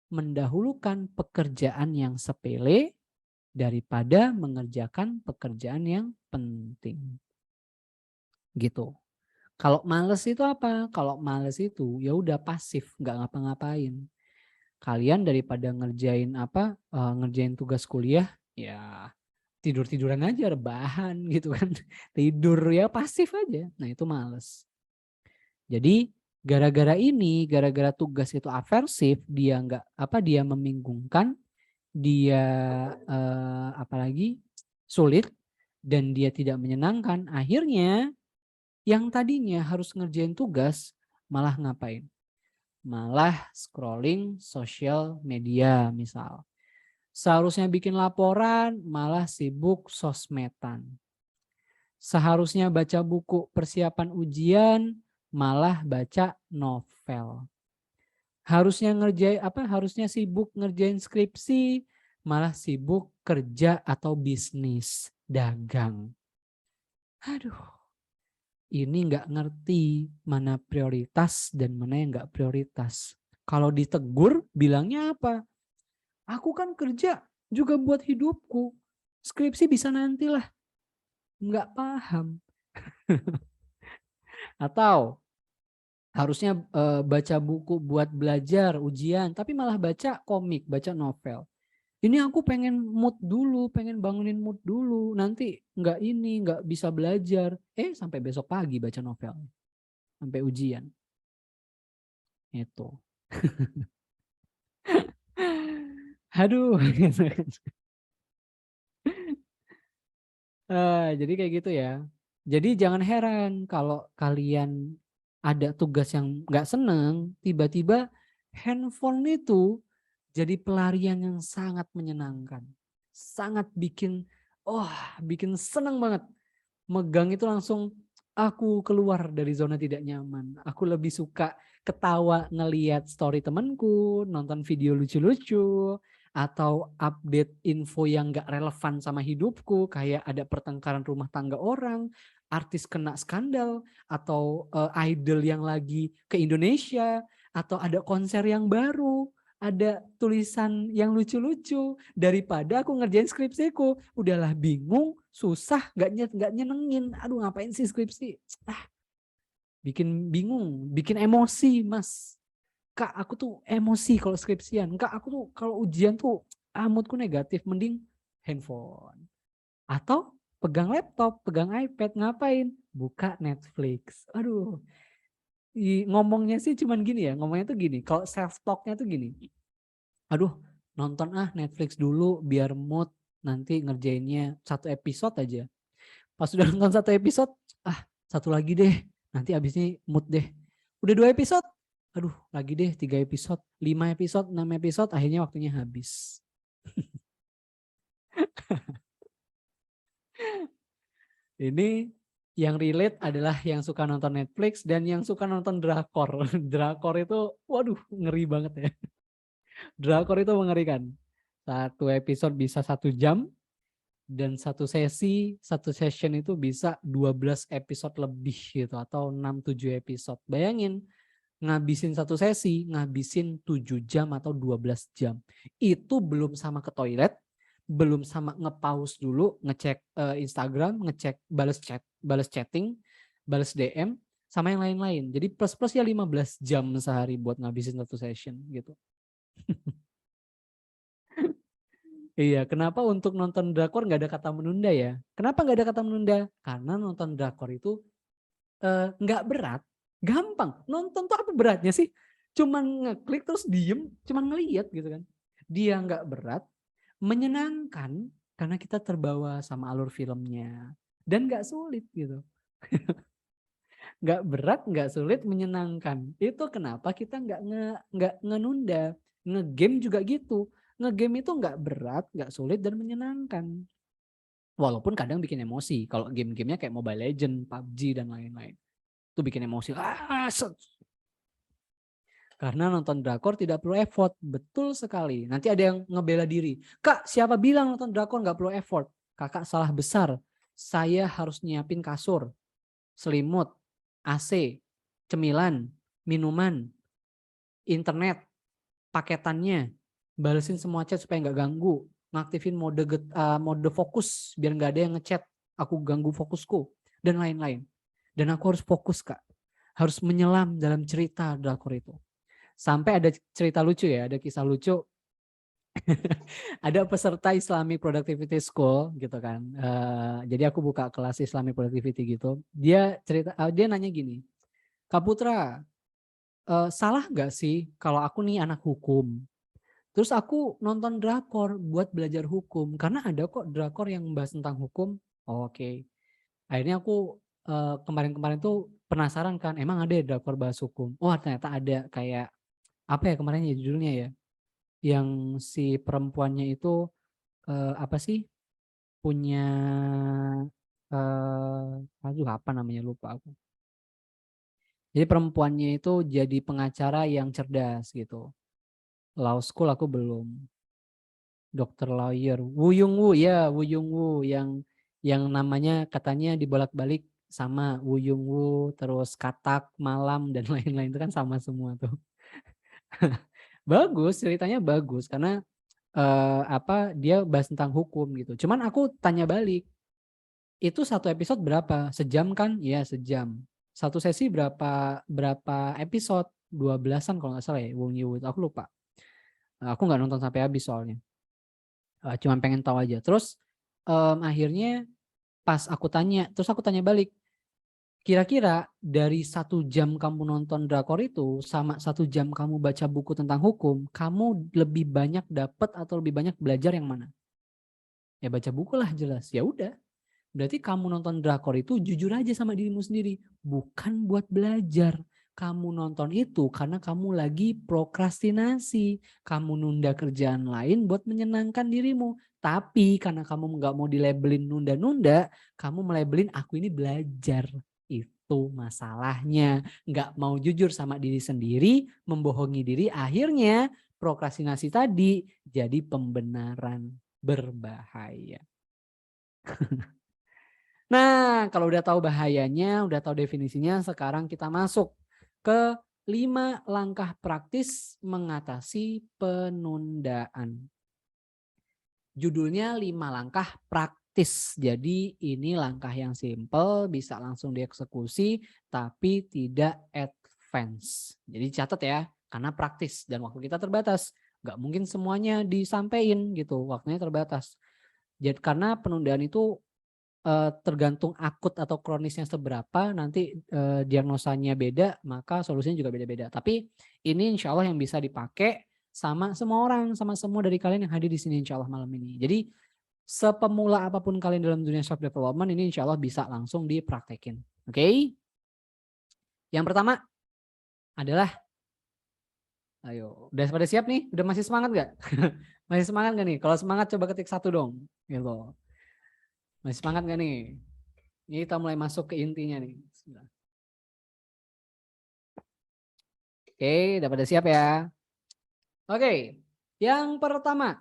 mendahulukan pekerjaan yang sepele daripada mengerjakan pekerjaan yang penting. Gitu. Kalau males itu apa? Kalau males itu ya udah pasif, nggak ngapa-ngapain. Kalian daripada ngerjain tugas kuliah, ya tidur-tiduran aja, rebahan gitu kan. Tidur ya pasif aja. Nah itu males. Jadi gara-gara tugas itu aversif, dia dia membingungkan, dia apalagi sulit dan dia tidak menyenangkan, akhirnya yang tadinya harus ngerjain tugas malah ngapain? Malah scrolling sosial media misal. Seharusnya bikin laporan malah sibuk sosmedan. Seharusnya baca buku persiapan ujian malah baca novel. Harusnya sibuk ngerjain skripsi malah sibuk kerja atau bisnis, dagang. Aduh, ini nggak ngerti mana prioritas dan mana yang nggak prioritas. Kalau ditegur bilangnya apa? Aku kan kerja juga buat hidupku. Skripsi bisa nantilah. Nggak paham. Atau harusnya baca buku buat belajar, ujian, tapi malah baca komik, baca novel. Ini aku pengen mood dulu, pengen bangunin mood dulu. Nanti nggak bisa belajar. Sampai besok pagi baca novel. Sampai ujian. Itu. Aduh. Jadi kayak gitu ya. Jadi jangan heran kalau kalian ada tugas yang nggak seneng, tiba-tiba handphone itu jadi pelarian yang sangat menyenangkan. Sangat bikin seneng banget. Megang itu langsung aku keluar dari zona tidak nyaman. Aku lebih suka ketawa ngeliat story temanku, nonton video lucu-lucu, atau update info yang gak relevan sama hidupku, kayak ada pertengkaran rumah tangga orang, artis kena skandal, atau idol yang lagi ke Indonesia, atau ada konser yang baru, ada tulisan yang lucu-lucu, daripada aku ngerjain skripsiku. Udahlah bingung, susah, gak nyenengin. Aduh ngapain sih skripsi? Bikin bingung, bikin emosi mas. Kak aku tuh emosi kalau skripsian. Kak aku tuh kalau ujian tuh moodku negatif. Mending handphone. Atau pegang laptop, pegang iPad, ngapain? Buka Netflix. Aduh. Ngomongnya sih cuman gini ya. Ngomongnya tuh gini. Kalau self talknya tuh gini. Aduh nonton Netflix dulu biar mood. Nanti ngerjainnya 1 episode aja. Pas udah nonton 1 episode. 1 lagi deh. Nanti abis ini mood deh. Udah 2 episode. Aduh lagi deh 3 episode, 5 episode, 6 episode, akhirnya waktunya habis. Ini yang relate adalah yang suka nonton Netflix dan yang suka nonton drakor. Drakor itu waduh ngeri banget ya. Drakor itu mengerikan. 1 episode bisa 1 jam dan satu session itu bisa 12 episode lebih gitu atau 6-7 episode. Bayangin ngabisin 1 sesi, ngabisin 7 jam atau 12 jam. Itu belum sama ke toilet, belum sama nge-pause dulu, ngecek Instagram, ngecek balas chatting, balas DM, sama yang lain-lain. Jadi plus-plus ya 15 jam sehari buat ngabisin 1 session gitu. Iya, kenapa untuk nonton drakor nggak ada kata menunda ya? Kenapa nggak ada kata menunda? Karena nonton drakor itu nggak berat, gampang. Nonton tuh apa beratnya sih? Cuman ngeklik terus diem, cuman ngeliat gitu kan. Dia nggak berat, menyenangkan karena kita terbawa sama alur filmnya. Dan nggak sulit gitu. Nggak berat, nggak sulit, menyenangkan. Itu kenapa kita nggak ngenunda. Ngegame juga gitu. Ngegame itu nggak berat, nggak sulit, dan menyenangkan. Walaupun kadang bikin emosi. Kalau game-gamenya kayak Mobile Legends, PUBG, dan lain-lain. Itu bikin emosi. Karena nonton drakor tidak perlu effort. Betul sekali. Nanti ada yang ngebela diri. Kak, siapa bilang nonton drakor nggak perlu effort? Kakak salah besar. Saya harus nyiapin kasur, selimut, AC, cemilan, minuman, internet, paketannya, balesin semua chat supaya nggak ganggu, ngaktifin mode fokus biar nggak ada yang ngechat, aku ganggu fokusku, dan lain-lain. Dan aku harus fokus, Kak. Harus menyelam dalam cerita drakor itu. Sampai ada cerita lucu ya, ada kisah lucu. Ada peserta Islamic Productivity School gitu kan. Jadi aku buka kelas Islamic Productivity gitu. Dia dia nanya gini, Kak Putra, salah nggak sih kalau aku nih anak hukum, terus aku nonton drakor buat belajar hukum, karena ada kok drakor yang membahas tentang hukum. Oke. Akhirnya aku kemarin-kemarin tuh penasaran kan, emang ada ya drakor bahas hukum? Oh ternyata ada, kayak apa ya kemarin ya judulnya ya, yang si perempuannya itu apa sih, punya aduh apa namanya, lupa aku. Jadi perempuannya itu jadi pengacara yang cerdas gitu. Law school aku belum. Dokter lawyer. Woo Yung Woo ya, Woo Yung Woo yang namanya katanya dibolak-balik sama Woo Yung Woo, terus Katak, Malam, dan lain-lain itu kan sama semua tuh. Bagus, ceritanya bagus karena apa, dia bahas tentang hukum gitu. Cuman aku tanya balik, itu satu episode berapa? Sejam kan? Ya sejam. Satu sesi berapa episode? 12-an kalau nggak salah ya, Wong Yu. Aku lupa. Aku nggak nonton sampai habis soalnya. Cuman pengen tahu aja. Terus akhirnya pas aku tanya, terus aku tanya balik, kira-kira dari 1 jam kamu nonton drakor itu sama 1 jam kamu baca buku tentang hukum, kamu lebih banyak dapat atau lebih banyak belajar yang mana? Ya baca buku lah jelas. Ya udah. Berarti kamu nonton drakor itu jujur aja sama dirimu sendiri. Bukan buat belajar. Kamu nonton itu karena kamu lagi prokrastinasi. Kamu nunda kerjaan lain buat menyenangkan dirimu. Tapi karena kamu nggak mau dilabelin nunda-nunda, kamu melabelin aku ini belajar. Itu masalahnya. Nggak mau jujur sama diri sendiri, membohongi diri. Akhirnya prokrastinasi tadi jadi pembenaran, berbahaya. Nah, kalau udah tahu bahayanya, udah tahu definisinya, sekarang kita masuk ke 5 langkah praktis mengatasi penundaan. Judulnya 5 langkah praktis. Jadi ini langkah yang simple, bisa langsung dieksekusi, tapi tidak advance. Jadi catat ya, karena praktis dan waktu kita terbatas. Nggak mungkin semuanya disampaikan gitu, waktunya terbatas. Jadi karena penundaan itu tergantung akut atau kronisnya seberapa, nanti diagnosanya beda, maka solusinya juga beda-beda. Tapi ini insya Allah yang bisa dipakai sama semua orang, sama semua dari kalian yang hadir di sini insya Allah malam ini. Jadi sepemula apapun kalian dalam dunia self development ini insya Allah bisa langsung dipraktekin. Oke? Yang pertama adalah, ayo, udah pada siap nih? Udah masih semangat gak? Masih semangat gak nih? Kalau semangat coba ketik 1 dong. Gitu. Masih semangat gak nih? Ini kita mulai masuk ke intinya nih. Oke, udah pada siap ya? Oke, yang pertama.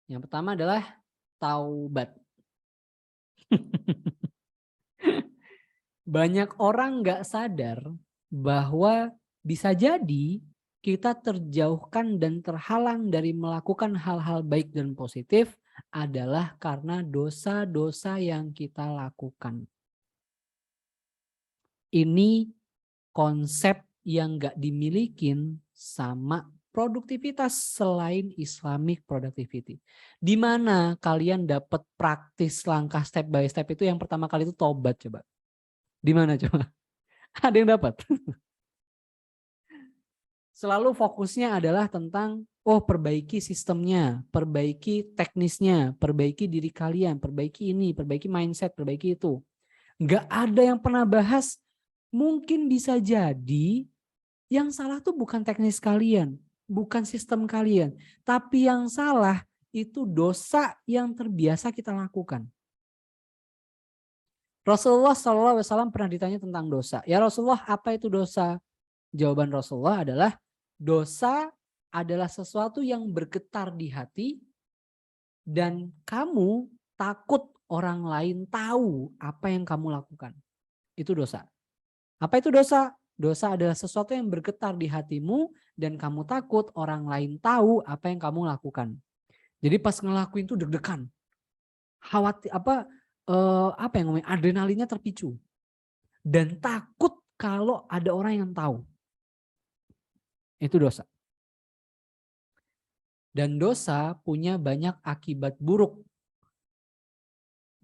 Yang pertama adalah taubat. Banyak orang nggak sadar bahwa bisa jadi kita terjauhkan dan terhalang dari melakukan hal-hal baik dan positif adalah karena dosa-dosa yang kita lakukan. Ini konsep yang nggak dimilikin sama produktivitas selain Islamic productivity. Di mana kalian dapat praktis langkah step by step itu yang pertama kali itu tobat coba. Di mana coba? Ada yang dapat? Selalu fokusnya adalah tentang perbaiki sistemnya, perbaiki teknisnya, perbaiki diri kalian, perbaiki ini, perbaiki mindset, perbaiki itu. Nggak ada yang pernah bahas, mungkin bisa jadi yang salah tuh bukan teknis kalian, bukan sistem kalian, tapi yang salah itu dosa yang terbiasa kita lakukan. Rasulullah SAW pernah ditanya tentang dosa. Ya Rasulullah, apa itu dosa? Jawaban Rasulullah adalah dosa adalah sesuatu yang bergetar di hati dan kamu takut orang lain tahu apa yang kamu lakukan. Itu dosa. Apa itu dosa? Dosa adalah sesuatu yang bergetar di hatimu dan kamu takut orang lain tahu apa yang kamu lakukan. Jadi pas ngelakuin itu deg-degan. Khawatir apa yang ngomongin, adrenalinnya terpicu. Dan takut kalau ada orang yang tahu. Itu dosa. Dan dosa punya banyak akibat buruk.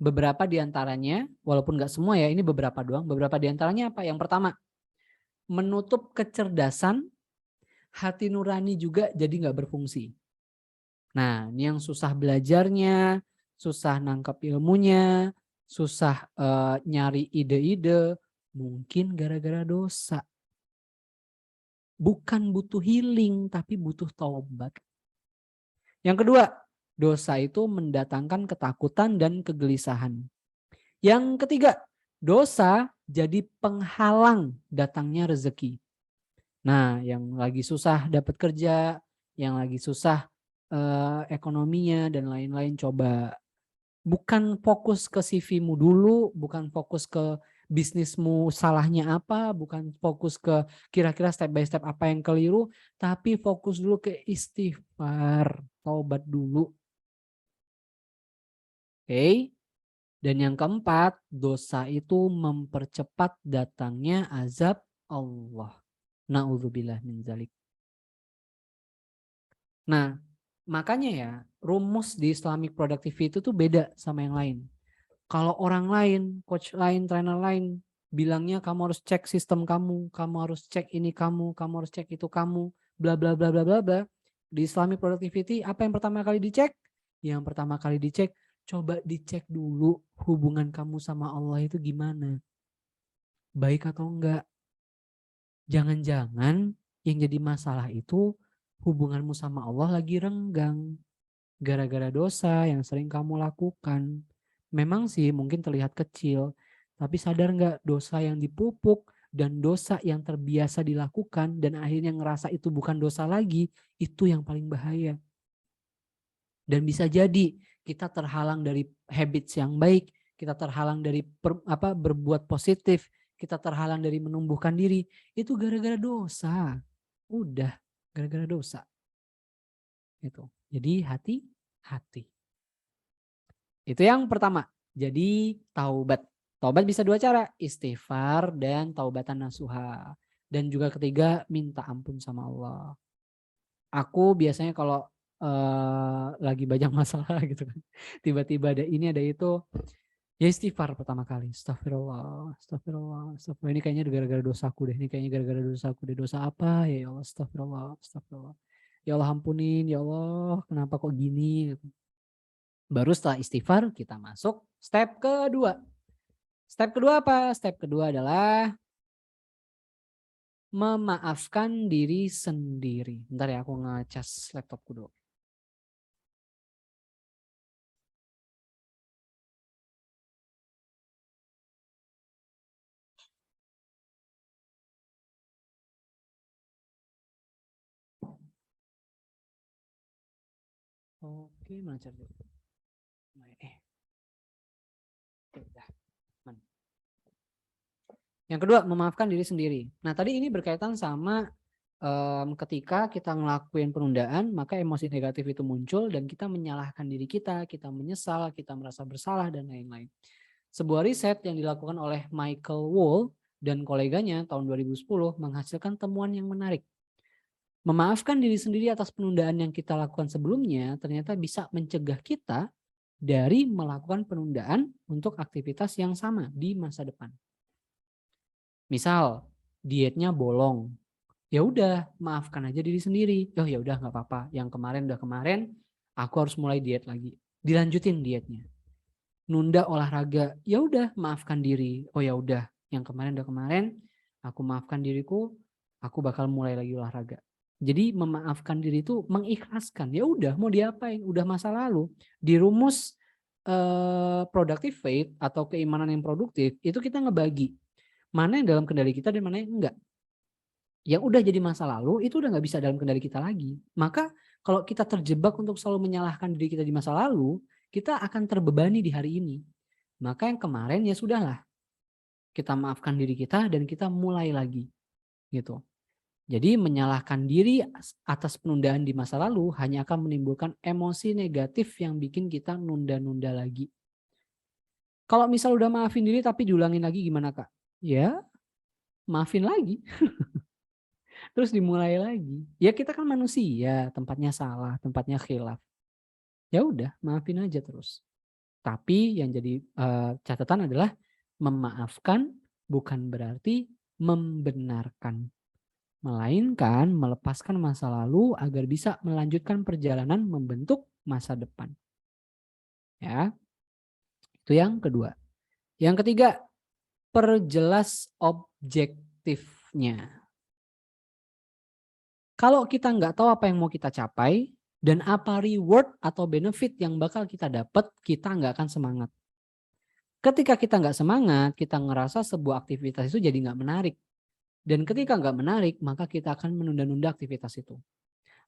Beberapa diantaranya, walaupun gak semua ya, ini beberapa doang. Beberapa diantaranya apa? Yang pertama, menutup kecerdasan, hati nurani juga jadi gak berfungsi. Nah, ini yang susah belajarnya, susah nangkep ilmunya, susah nyari ide-ide, mungkin gara-gara dosa. Bukan butuh healing, tapi butuh taubat. Yang kedua, dosa itu mendatangkan ketakutan dan kegelisahan. Yang ketiga, dosa jadi penghalang datangnya rezeki. Nah, yang lagi susah dapat kerja, yang lagi susah ekonominya dan lain-lain, coba bukan fokus ke CV-mu dulu, bukan fokus ke bisnismu salahnya apa, bukan fokus ke kira-kira step by step apa yang keliru, tapi fokus dulu ke istighfar, taubat dulu. Oke. Dan yang keempat, dosa itu mempercepat datangnya azab Allah. Na'udzubillah min dzalik. Nah, makanya ya, rumus di Islamic Productivity itu tuh beda sama yang lain. Kalau orang lain, coach lain, trainer lain bilangnya kamu harus cek sistem kamu harus cek ini kamu harus cek itu kamu, bla bla bla bla bla bla. Di Islamic Productivity apa yang pertama kali dicek? Yang pertama kali dicek, coba dicek dulu hubungan kamu sama Allah itu gimana. Baik atau enggak? Jangan-jangan yang jadi masalah itu hubunganmu sama Allah lagi renggang. Gara-gara dosa yang sering kamu lakukan. Memang sih mungkin terlihat kecil, tapi sadar nggak dosa yang dipupuk dan dosa yang terbiasa dilakukan dan akhirnya ngerasa itu bukan dosa lagi, itu yang paling bahaya. Dan bisa jadi kita terhalang dari habits yang baik, kita terhalang dari berbuat positif, kita terhalang dari menumbuhkan diri, itu gara-gara dosa. Udah, gara-gara dosa. Itu. Jadi hati-hati. Itu yang pertama. Jadi taubat. Taubat bisa dua cara, istighfar dan taubatan nasuha. Dan juga ketiga, minta ampun sama Allah. Aku biasanya kalau lagi banyak masalah gitu kan, tiba-tiba ada ini ada itu, ya istighfar pertama kali. Astagfirullah, astagfirullah, astagfirullah. Ini kayaknya gara-gara dosaku deh. Ini kayaknya gara-gara dosaku deh. Dosa apa ya Allah? Astagfirullah, astagfirullah. Ya Allah ampunin, ya Allah kenapa kok gini? Baru setelah istighfar kita masuk step kedua. Step kedua apa? Step kedua adalah memaafkan diri sendiri. Bentar ya aku ngecas laptopku dulu. Oke, mana charger? Yang kedua, memaafkan diri sendiri. Nah, tadi ini berkaitan sama ketika kita ngelakuin penundaan, maka emosi negatif itu muncul dan kita menyalahkan diri kita menyesal, kita merasa bersalah dan lain-lain. Sebuah riset yang dilakukan oleh Michael Wall dan koleganya tahun 2010 menghasilkan temuan yang menarik. Memaafkan diri sendiri atas penundaan yang kita lakukan sebelumnya ternyata bisa mencegah kita dari melakukan penundaan untuk aktivitas yang sama di masa depan. Misal, dietnya bolong. Ya udah, maafkan aja diri sendiri. Oh ya udah nggak apa-apa. Yang kemarin udah kemarin, aku harus mulai diet lagi. Dilanjutin dietnya. Nunda olahraga, ya udah maafkan diri. Oh ya udah, yang kemarin udah kemarin, aku maafkan diriku, aku bakal mulai lagi olahraga. Jadi memaafkan diri itu mengikhlaskan. Ya udah, mau diapain? Udah masa lalu. Di rumus productive faith atau keimanan yang produktif, itu kita ngebagi mana yang dalam kendali kita dan mana yang enggak. Yang udah jadi masa lalu itu udah nggak bisa dalam kendali kita lagi. Maka kalau kita terjebak untuk selalu menyalahkan diri kita di masa lalu, kita akan terbebani di hari ini. Maka yang kemarin ya sudahlah, kita maafkan diri kita dan kita mulai lagi gitu. Jadi menyalahkan diri atas penundaan di masa lalu hanya akan menimbulkan emosi negatif yang bikin kita nunda-nunda lagi. Kalau misal udah maafin diri tapi diulangin lagi gimana Kak? Ya maafin lagi. Terus dimulai lagi. Ya kita kan manusia, tempatnya salah, tempatnya khilaf. Ya udah, maafin aja terus. Tapi yang jadi catatan adalah memaafkan bukan berarti membenarkan. Melainkan melepaskan masa lalu agar bisa melanjutkan perjalanan membentuk masa depan. Ya, itu yang kedua. Yang ketiga, perjelas objektifnya. Kalau kita nggak tahu apa yang mau kita capai dan apa reward atau benefit yang bakal kita dapat, kita nggak akan semangat. Ketika kita nggak semangat, kita ngerasa sebuah aktivitas itu jadi nggak menarik. Dan ketika nggak menarik, maka kita akan menunda-nunda aktivitas itu.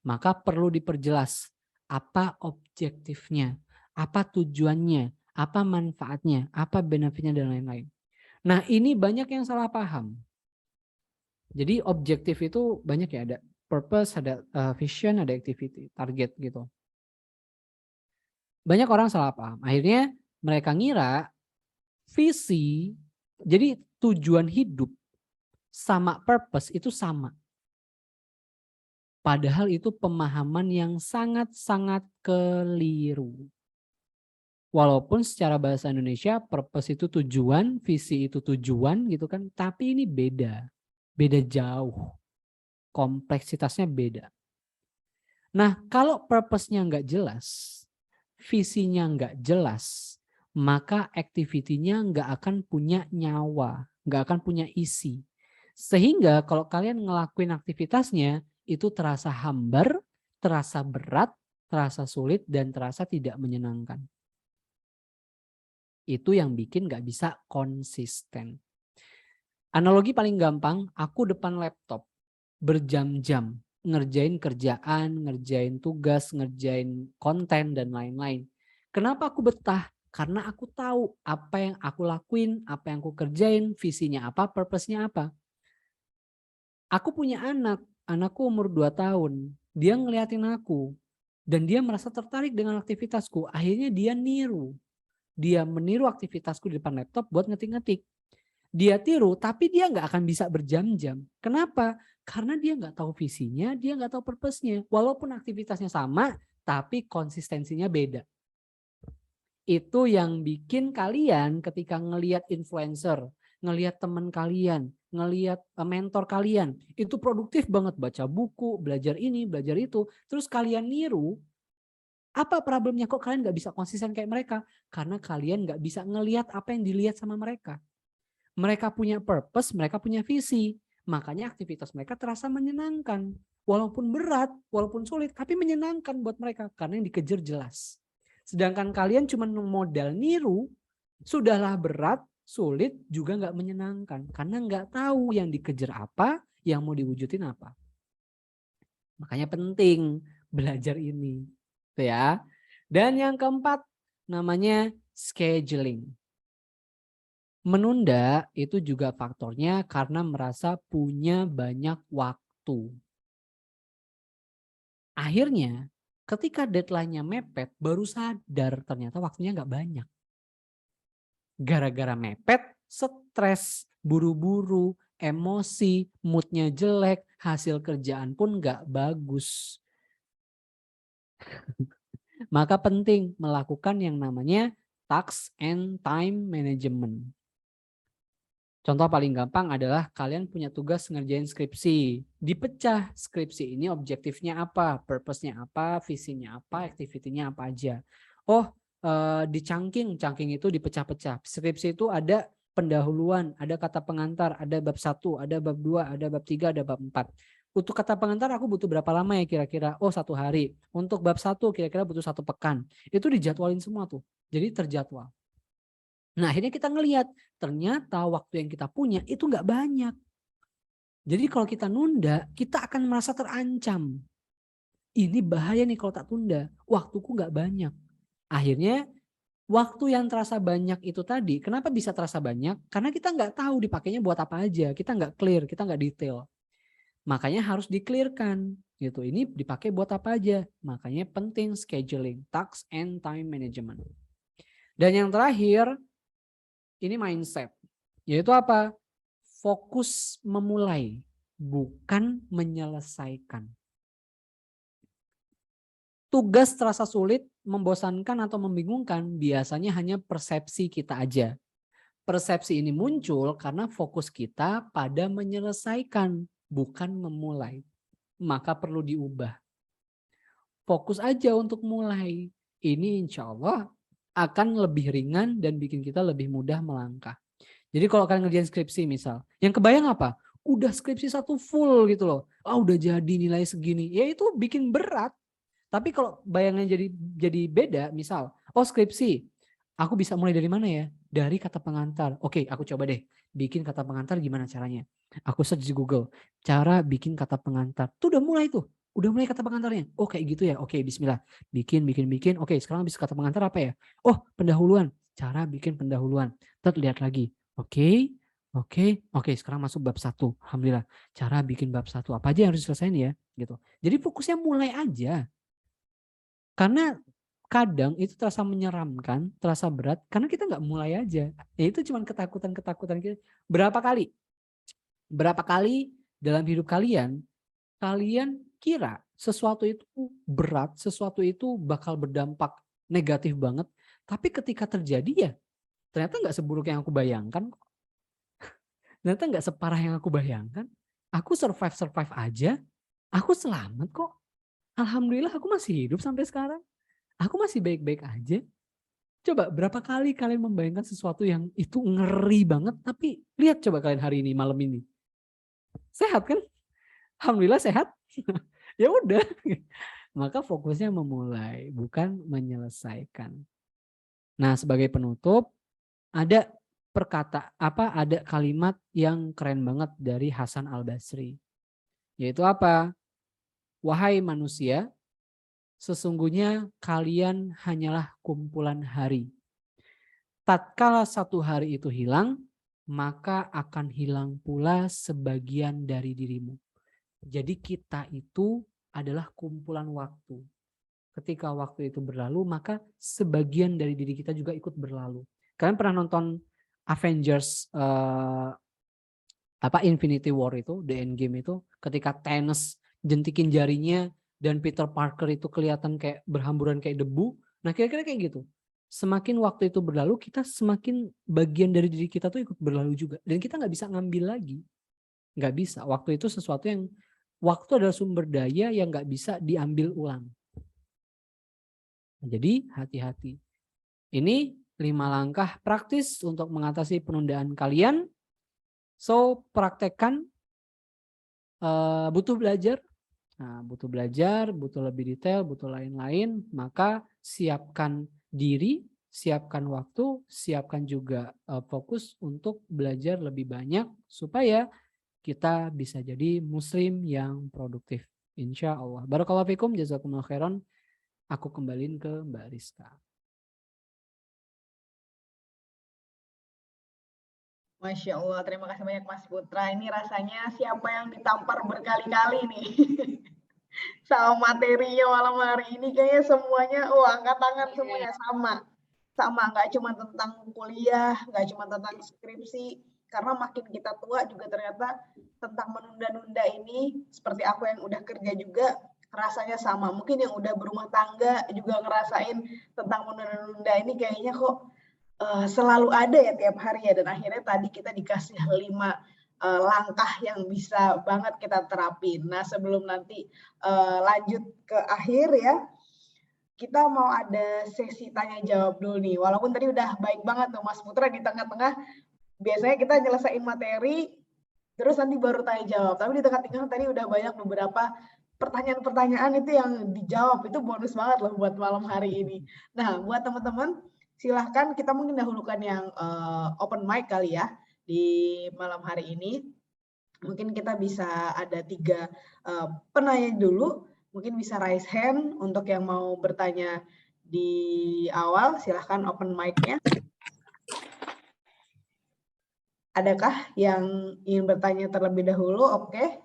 Maka perlu diperjelas apa objektifnya, apa tujuannya, apa manfaatnya, apa benefitnya dan lain-lain. Nah ini banyak yang salah paham. Jadi objektif itu banyak ya, ada purpose, ada vision, ada activity, target gitu. Banyak orang salah paham. Akhirnya mereka ngira visi, jadi tujuan hidup sama purpose itu sama. Padahal itu pemahaman yang sangat-sangat keliru. Walaupun secara bahasa Indonesia purpose itu tujuan, visi itu tujuan gitu kan, tapi ini beda. Beda jauh. Kompleksitasnya beda. Nah, kalau purpose-nya nggak jelas, visinya nggak jelas, maka activity-nya nggak akan punya nyawa, nggak akan punya isi. Sehingga kalau kalian ngelakuin aktivitasnya, itu terasa hambar, terasa berat, terasa sulit, dan terasa tidak menyenangkan. Itu yang bikin nggak bisa konsisten. Analogi paling gampang, aku depan laptop berjam-jam ngerjain kerjaan, ngerjain tugas, ngerjain konten dan lain-lain. Kenapa aku betah? Karena aku tahu apa yang aku lakuin, apa yang aku kerjain, visinya apa, purpose-nya apa. Aku punya anak, anakku umur 2 tahun. Dia ngeliatin aku dan dia merasa tertarik dengan aktivitasku. Akhirnya dia niru. Dia meniru aktivitasku di depan laptop buat ngetik-ngetik. Dia tiru, tapi dia nggak akan bisa berjam-jam. Kenapa? Karena dia nggak tahu visinya, dia nggak tahu purpose-nya. Walaupun aktivitasnya sama, tapi konsistensinya beda. Itu yang bikin kalian ketika ngelihat influencer, ngelihat teman kalian, ngelihat mentor kalian, itu produktif banget baca buku, belajar ini, belajar itu, terus kalian niru, apa problemnya kok kalian nggak bisa konsisten kayak mereka? Karena kalian nggak bisa ngelihat apa yang dilihat sama mereka. Mereka punya purpose, mereka punya visi. Makanya aktivitas mereka terasa menyenangkan. Walaupun berat, walaupun sulit, tapi menyenangkan buat mereka. Karena yang dikejar jelas. Sedangkan kalian cuma modal niru, sudahlah berat, sulit, juga nggak menyenangkan. Karena nggak tahu yang dikejar apa, yang mau diwujudin apa. Makanya penting belajar ini. Tuh ya. Dan yang keempat namanya scheduling. Menunda itu juga faktornya karena merasa punya banyak waktu. Akhirnya ketika deadline-nya mepet baru sadar ternyata waktunya nggak banyak. Gara-gara mepet, stres, buru-buru, emosi, moodnya jelek, hasil kerjaan pun nggak bagus. Maka penting melakukan yang namanya task and time management. Contoh paling gampang adalah kalian punya tugas ngerjain skripsi. Dipecah skripsi ini objektifnya apa, purpose-nya apa, visinya apa, activity-nya apa aja. Oh, di chunking itu dipecah-pecah. Skripsi itu ada pendahuluan, ada kata pengantar, ada bab 1, ada bab 2, ada bab 3, ada bab 4. Untuk kata pengantar aku butuh berapa lama ya kira-kira? Oh, 1 hari. Untuk bab 1 kira-kira butuh 1 pekan. Itu dijadwalin semua tuh. Jadi terjadwal. Nah, akhirnya kita ngelihat ternyata waktu yang kita punya itu nggak banyak. Jadi kalau kita nunda, kita akan merasa terancam. Ini bahaya nih kalau tak tunda. Waktuku nggak banyak. Akhirnya waktu yang terasa banyak itu tadi, kenapa bisa terasa banyak? Karena kita nggak tahu dipakainya buat apa aja. Kita nggak clear, kita nggak detail. Makanya harus di-clearkan. Gitu. Ini dipakai buat apa aja. Makanya penting scheduling, task and time management. Dan yang terakhir, ini mindset. Yaitu apa? Fokus memulai, bukan menyelesaikan. Tugas terasa sulit, membosankan atau membingungkan biasanya hanya persepsi kita aja. Persepsi ini muncul karena fokus kita pada menyelesaikan, bukan memulai. Maka perlu diubah. Fokus aja untuk mulai. Ini insya Allah akan lebih ringan dan bikin kita lebih mudah melangkah. Jadi kalau kalian ngerjain skripsi misal, yang kebayang apa? Udah skripsi 1 full gitu loh. Udah jadi nilai segini. Ya itu bikin berat. Tapi kalau bayangannya jadi beda, misal, skripsi, aku bisa mulai dari mana ya? Dari kata pengantar. Oke, aku coba deh bikin kata pengantar gimana caranya. Aku search di Google, cara bikin kata pengantar. Tuh udah mulai tuh. Udah mulai kata pengantarnya. Oh kayak gitu ya. Oke, bismillah. Bikin. Oke, sekarang bisa kata pengantar apa ya? Oh, pendahuluan. Cara bikin pendahuluan. Terus lihat lagi. Oke, sekarang masuk bab 1. Alhamdulillah. Cara bikin bab 1. Apa aja yang harus diselesain ya? Gitu. Jadi fokusnya mulai aja. Karena kadang itu terasa menyeramkan, terasa berat, karena kita nggak mulai aja. Ya itu cuma ketakutan-ketakutan kita. Berapa kali dalam hidup kalian kira sesuatu itu berat, sesuatu itu bakal berdampak negatif banget, tapi ketika terjadi ya ternyata nggak seburuk yang aku bayangkan. Ternyata nggak separah yang aku bayangkan. Aku survive aja, aku selamat kok. Alhamdulillah aku masih hidup sampai sekarang. Aku masih baik-baik aja. Coba berapa kali kalian membayangkan sesuatu yang itu ngeri banget, tapi lihat coba kalian hari ini, malam ini. Sehat kan? Alhamdulillah sehat. Ya udah. Maka fokusnya memulai, bukan menyelesaikan. Nah, sebagai penutup, ada ada kalimat yang keren banget dari Hasan Al-Basri. Yaitu apa? Wahai manusia, sesungguhnya kalian hanyalah kumpulan hari. Tatkala 1 hari itu hilang, maka akan hilang pula sebagian dari dirimu. Jadi kita itu adalah kumpulan waktu. Ketika waktu itu berlalu, maka sebagian dari diri kita juga ikut berlalu. Kalian pernah nonton Avengers Infinity War itu, The Endgame itu, ketika Thanos jentikin jarinya dan Peter Parker itu kelihatan kayak berhamburan kayak debu. Nah, kira-kira kayak gitu. Semakin waktu itu berlalu, kita semakin bagian dari diri kita tuh ikut berlalu juga. Dan kita nggak bisa ngambil lagi. Nggak bisa. Waktu itu sesuatu yang, waktu adalah sumber daya yang nggak bisa diambil ulang. Jadi hati-hati. Ini 5 langkah praktis untuk mengatasi penundaan kalian. So, praktekkan. Butuh belajar. Nah, butuh belajar, butuh lebih detail, butuh lain-lain. Maka siapkan diri, siapkan waktu, siapkan juga fokus untuk belajar lebih banyak supaya kita bisa jadi muslim yang produktif. Insya Allah. Barakallahu fikum, jazakumullah khairan. Aku kembaliin ke Mbak Rizka. Masya Allah, terima kasih banyak Mas Putra. Ini rasanya siapa yang ditampar berkali-kali nih. Sama materinya malam hari ini kayaknya semuanya, angkat tangan semuanya sama. Sama, nggak cuma tentang kuliah, nggak cuma tentang skripsi, karena makin kita tua juga ternyata tentang menunda-nunda ini, seperti aku yang udah kerja juga, rasanya sama. Mungkin yang udah berumah tangga juga ngerasain tentang menunda-nunda ini kayaknya kok selalu ada ya tiap hari ya, dan akhirnya tadi kita dikasih 5 langkah yang bisa banget kita terapin. Nah, sebelum nanti lanjut ke akhir ya, kita mau ada sesi tanya jawab dulu nih. Walaupun tadi udah baik banget tuh Mas Putra di tengah-tengah, biasanya kita nyelesain materi, terus nanti baru tanya jawab. Tapi di tengah-tengah tadi udah banyak beberapa pertanyaan-pertanyaan itu yang dijawab, itu bonus banget loh buat malam hari ini. Nah, buat teman-teman, silahkan kita mungkin dahulukan yang open mic kali ya, di malam hari ini. Mungkin kita bisa ada 3 penanya dulu, mungkin bisa raise hand untuk yang mau bertanya di awal, silahkan open mic-nya. Adakah yang ingin bertanya terlebih dahulu? Oke.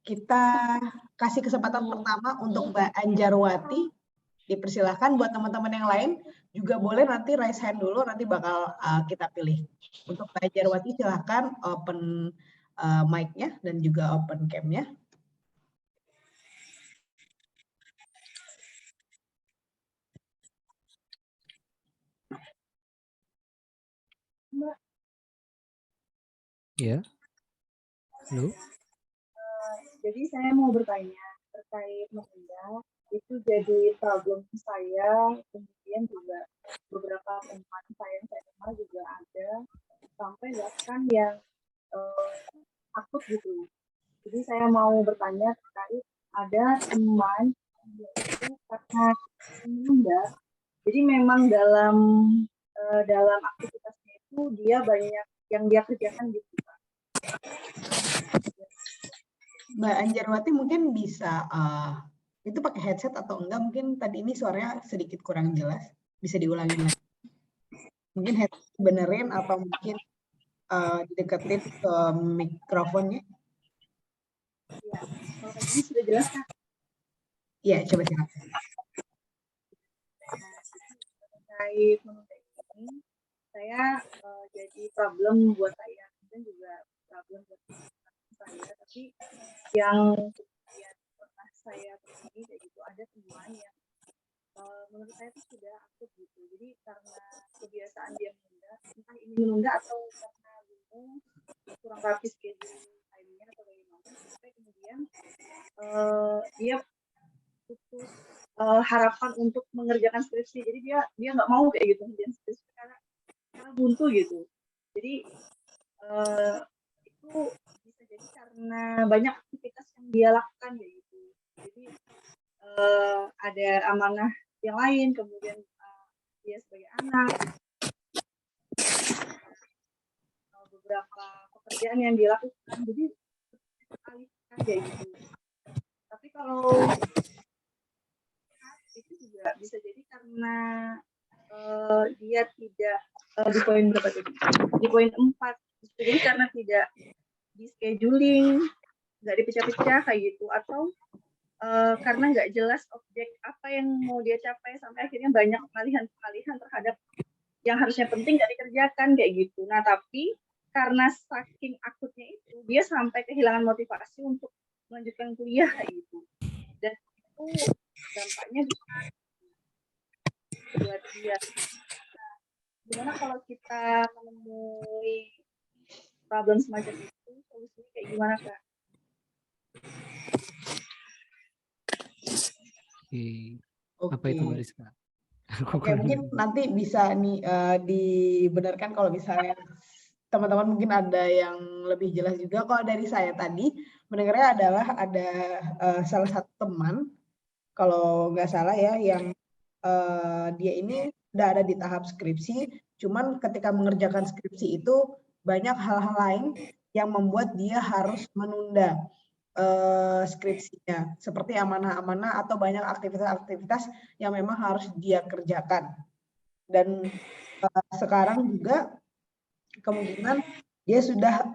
Kita kasih kesempatan pertama untuk Mbak Anjarwati. Dipersilahkan buat teman-teman yang lain juga boleh nanti raise hand dulu, nanti bakal kita pilih. Untuk Mbak Anjarwati silahkan open mic-nya dan juga open cam-nya. Mbak. Ya. Halo. Jadi saya mau bertanya terkait menunda, itu jadi problem saya, kemudian juga beberapa teman saya yang saya kenal juga ada, sampai bahkan yang akut gitu. Jadi saya mau bertanya terkait ada teman itu karena menunda, jadi memang dalam aktivitasnya itu dia banyak yang dia kerjakan gitu Pak. Mbak Anjarwati mungkin bisa itu pakai headset atau enggak, mungkin tadi ini suaranya sedikit kurang jelas, bisa diulangi lagi. Mungkin headset benerin atau mungkin dideketin ke mikrofonnya. Ya, kalau kayak gini sudah jelas kan? Iya, coba silakan. Terkait menunda ini, saya jadi problem buat saya dan juga problem buat saya, tapi yang pernah saya temui kayak gitu, ada teman yang menurut saya itu sudah aktif gitu. Jadi karena kebiasaan dia menunda, entah ini menunda atau karena bingung, kurang rapi schedule timenya atau bagaimana, sampai kemudian dia putus harapan untuk mengerjakan skripsi. Jadi dia nggak mau kayak gitu mengerjakan skripsi karena buntu gitu. Jadi itu bisa jadi karena banyak aktivitas yang dia lakukan kayak gitu. Jadi ada amanah yang lain, kemudian dia sebagai anak, beberapa pekerjaan yang dilakukan, jadi alihkan kayak gitu. Tapi kalau itu juga bisa jadi karena dia tidak di poin berapa tadi? Di poin 4. Jadi karena tidak di scheduling, nggak dipecah-pecah kayak gitu, atau karena nggak jelas objek apa yang mau dia capai, sampai akhirnya banyak pengalihan terhadap yang harusnya penting nggak dikerjakan kayak gitu. Nah, tapi karena saking akutnya itu, dia sampai kehilangan motivasi untuk melanjutkan kuliah kayak gitu. Dan itu dampaknya buat dia. Nah, gimana kalau kita menemui problem semacam itu, solusinya kayak gimana, Kak? Apa itu Mbak Rizka? Oke, mungkin nanti bisa nih dibenarkan kalau misalnya teman-teman mungkin ada yang lebih jelas juga. Kalau dari saya tadi mendengarnya adalah ada salah satu teman, kalau nggak salah ya, yang dia ini udah ada di tahap skripsi, cuman ketika mengerjakan skripsi itu banyak hal-hal lain yang membuat dia harus menunda skripsinya, seperti amanah-amanah atau banyak aktivitas-aktivitas yang memang harus dia kerjakan. Dan sekarang juga kemungkinan dia sudah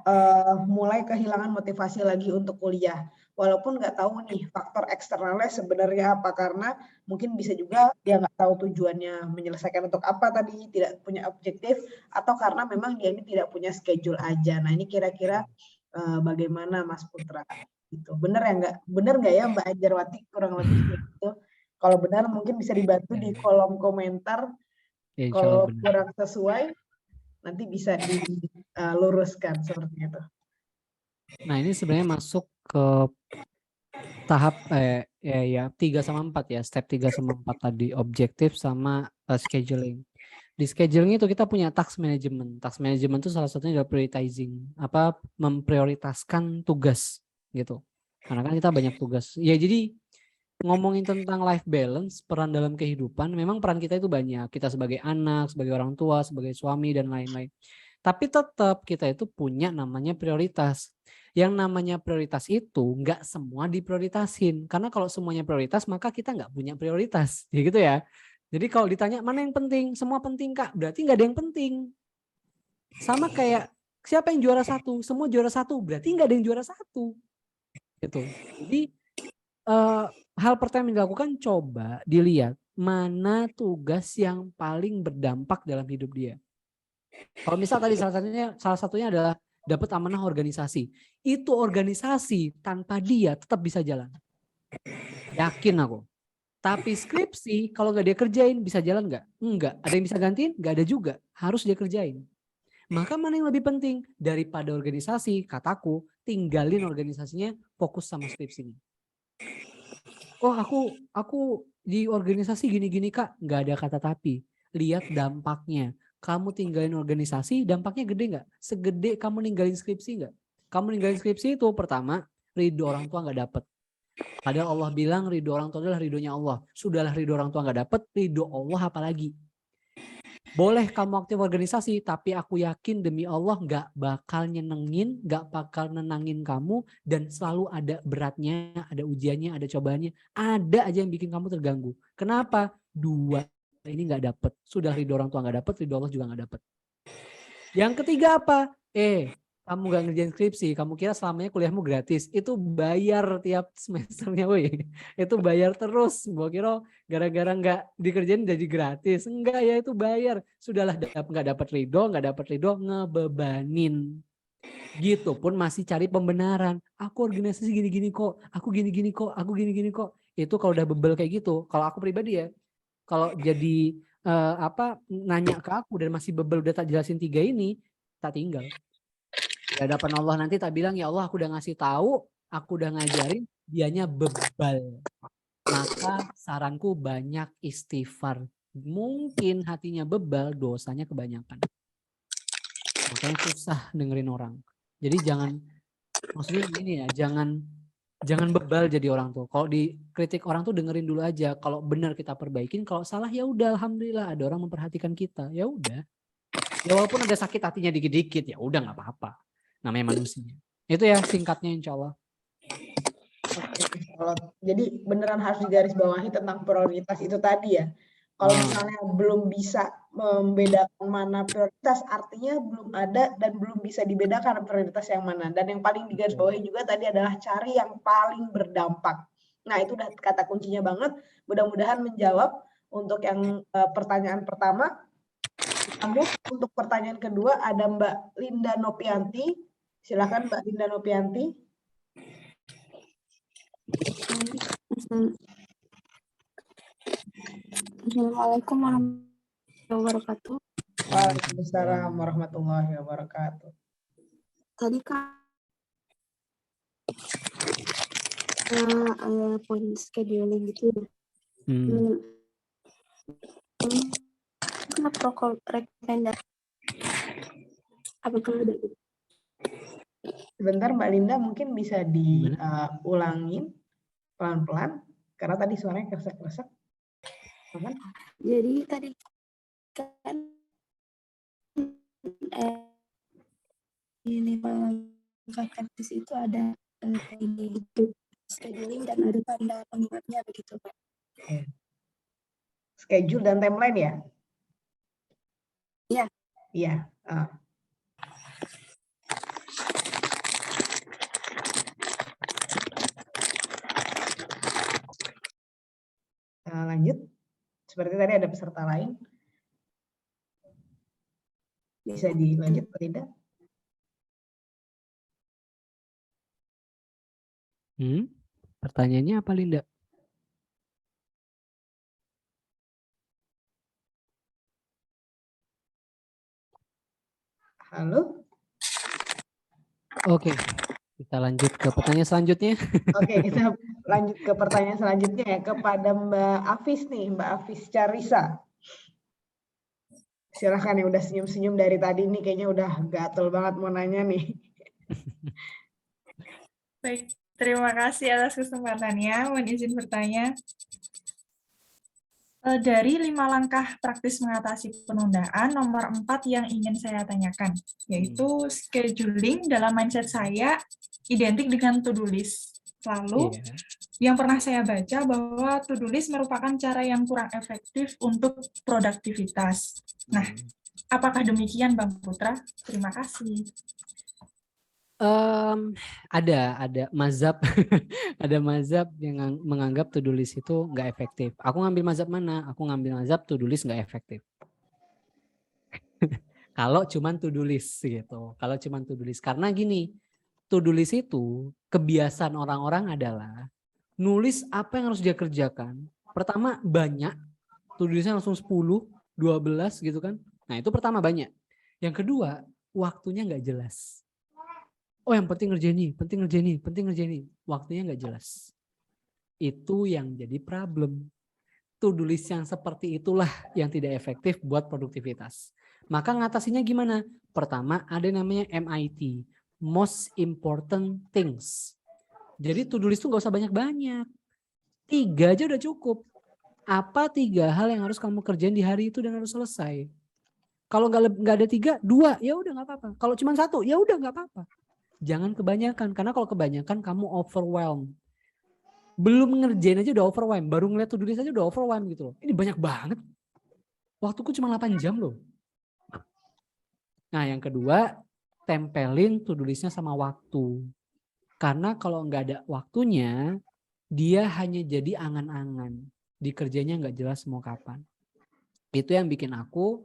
mulai kehilangan motivasi lagi untuk kuliah. Walaupun nggak tahu nih faktor eksternalnya sebenarnya apa, karena mungkin bisa juga dia nggak tahu tujuannya menyelesaikan untuk apa tadi, tidak punya objektif, atau karena memang dia ini tidak punya schedule aja. Nah, ini kira-kira bagaimana Mas Putra? Gitu. Bener nggak ya Mbak Anjarwati kurang lebih gitu? Kalau benar mungkin bisa dibantu di kolom komentar Ya, insya Allah Kalau benar. kurang sesuai, nanti bisa diluruskan seperti itu. Nah, ini sebenarnya masuk ke tahap 3 sama 4 ya, step 3 sama 4 tadi, objektif sama scheduling. Di scheduling itu kita punya task management. Task management itu salah satunya adalah prioritizing, memprioritaskan tugas gitu. Karena kan kita banyak tugas. Ya jadi ngomongin tentang life balance, peran dalam kehidupan, memang peran kita itu banyak. Kita sebagai anak, sebagai orang tua, sebagai suami dan lain-lain. Tapi tetap kita itu punya namanya prioritas. Yang namanya prioritas itu nggak semua diprioritasin. Karena kalau semuanya prioritas maka kita nggak punya prioritas. Ya gitu ya. Jadi kalau ditanya mana yang penting, semua penting Kak. Berarti nggak ada yang penting. Sama kayak siapa yang juara 1, semua juara 1. Berarti nggak ada yang juara 1. Gitu. Jadi hal pertama yang dilakukan coba dilihat mana tugas yang paling berdampak dalam hidup dia. Kalau misal tadi salah satunya adalah dapat amanah organisasi. Itu organisasi tanpa dia tetap bisa jalan. Yakin aku. Tapi skripsi kalau nggak dia kerjain bisa jalan nggak? Enggak. Ada yang bisa gantiin? Nggak ada juga. Harus dia kerjain. Maka mana yang lebih penting? Daripada organisasi, kataku, tinggalin organisasinya, fokus sama skripsinya. Oh aku di organisasi gini-gini Kak. Nggak ada kata tapi. Lihat dampaknya. Kamu tinggalin organisasi, dampaknya gede nggak? Segede kamu ninggalin skripsi nggak? Kamu ninggalin skripsi itu pertama, ridho orang tua nggak dapet. Padahal Allah bilang ridho orang tua adalah ridhonya Allah. Sudahlah ridho orang tua nggak dapet, ridho Allah apalagi. Boleh kamu aktif organisasi, tapi aku yakin demi Allah nggak bakal nyenengin, nggak bakal nenangin kamu, dan selalu ada beratnya, ada ujiannya, ada cobaannya, ada aja yang bikin kamu terganggu. Kenapa? Dua ini nggak dapet. Sudah ridho orang tua nggak dapet, ridho Allah juga nggak dapet. Yang ketiga apa? Kamu gak ngerjain skripsi, kamu kira selamanya kuliahmu gratis. Itu bayar tiap semesternya, woi. Itu bayar terus. Gua kira gara-gara nggak dikerjain jadi gratis. Enggak ya, itu bayar. Sudahlah nggak dapat ridho, ngebebanin. Gitu pun masih cari pembenaran. Aku organisasi gini-gini kok, aku gini-gini kok, aku gini-gini kok. Itu kalau udah bebel kayak gitu, kalau aku pribadi ya, kalau jadi nanya ke aku dan masih bebel udah tak jelasin 3 ini, tak tinggal. Di hadapan Allah nanti tak bilang, ya Allah aku udah ngasih tahu, aku udah ngajarin, dianya bebal. Maka saranku banyak istighfar. Mungkin hatinya bebal, dosanya kebanyakan. Makanya susah dengerin orang. Jadi maksudnya gini ya, jangan bebal jadi orang tuh. Kalau dikritik orang tuh dengerin dulu aja. Kalau benar kita perbaikin, kalau salah ya udah alhamdulillah ada orang memperhatikan kita. Ya udah. Ya walaupun ada sakit hatinya dikit-dikit ya udah nggak apa-apa. Namanya manusia. Itu ya singkatnya insya Allah. Jadi beneran harus digarisbawahi tentang prioritas itu tadi ya. Kalau misalnya belum bisa membedakan mana prioritas, artinya belum ada dan belum bisa dibedakan prioritas yang mana. Dan yang paling digarisbawahi juga tadi adalah cari yang paling berdampak. Nah itu udah kata kuncinya banget. Mudah-mudahan menjawab untuk yang pertanyaan pertama. Namun untuk pertanyaan kedua ada Mbak Linda Nopianti. Silakan Mbak Linda Nopianti. Assalamualaikum warahmatullahi wabarakatuh. Waalaikumsalam warahmatullahi wabarakatuh. Tadi Kak poin scheduling gitu. Kenapa rekomendasi? Apakah ada? Sebentar Mbak Linda mungkin bisa diulangin pelan-pelan karena tadi suaranya kresek-kresek. Jadi tadi kan ini melengkapkan itu ada ini itu scheduling dan ada tanda pengingatnya begitu Pak. Schedule dan timeline ya? Iya. Iya. Lanjut. Seperti tadi ada peserta lain. Bisa dilanjut Mbak Linda? Pertanyaannya apa Linda? Halo? Oke, kita lanjut ke pertanyaan selanjutnya. Oke, kita lanjut ke pertanyaan selanjutnya ya, kepada Mbak Afis nih, Mbak Afis Carisa. Silahkan nih, udah senyum-senyum dari tadi nih, kayaknya udah gatel banget mau nanya nih. Baik, terima kasih atas kesempatannya. Mohon izin bertanya. Dari 5 langkah praktis mengatasi penundaan, nomor 4 yang ingin saya tanyakan, yaitu scheduling dalam mindset saya identik dengan to-do list. Lalu, yang pernah saya baca bahwa to-do list merupakan cara yang kurang efektif untuk produktivitas. Nah, apakah demikian Bang Putra? Terima kasih. Ada mazhab ada mazhab yang menganggap to-do list itu nggak efektif. Aku ngambil mazhab mana? Aku ngambil mazhab to-do list nggak efektif. Kalau cuman to-do list gitu. Kalau cuman to-do list. Karena gini, to-do list itu kebiasaan orang-orang adalah nulis apa yang harus dia kerjakan. Pertama banyak, to-do listnya langsung 10, 12 gitu kan. Nah itu pertama banyak. Yang kedua, waktunya nggak jelas. Oh yang penting ngerjain ini, penting ngerjain ini, penting ngerjain ini. Waktunya nggak jelas. Itu yang jadi problem. To-do list yang seperti itulah yang tidak efektif buat produktivitas. Maka ngatasinya gimana? Pertama ada namanya MIT, Most Important Things. Jadi to-do list itu nggak usah banyak-banyak. 3 aja udah cukup. Apa 3 hal yang harus kamu kerjain di hari itu dan harus selesai? Kalau nggak ada 3, 2 ya udah nggak apa-apa. Kalau cuma 1 ya udah nggak apa-apa. Jangan kebanyakan, karena kalau kebanyakan kamu overwhelmed. Belum ngerjain aja udah overwhelmed, baru ngeliat to-do list aja udah overwhelmed gitu loh. Ini banyak banget. Waktuku cuma 8 jam loh. Nah yang kedua, tempelin to-do listnya sama waktu. Karena kalau nggak ada waktunya, dia hanya jadi angan-angan. Dikerjanya nggak jelas mau kapan. Itu yang bikin aku,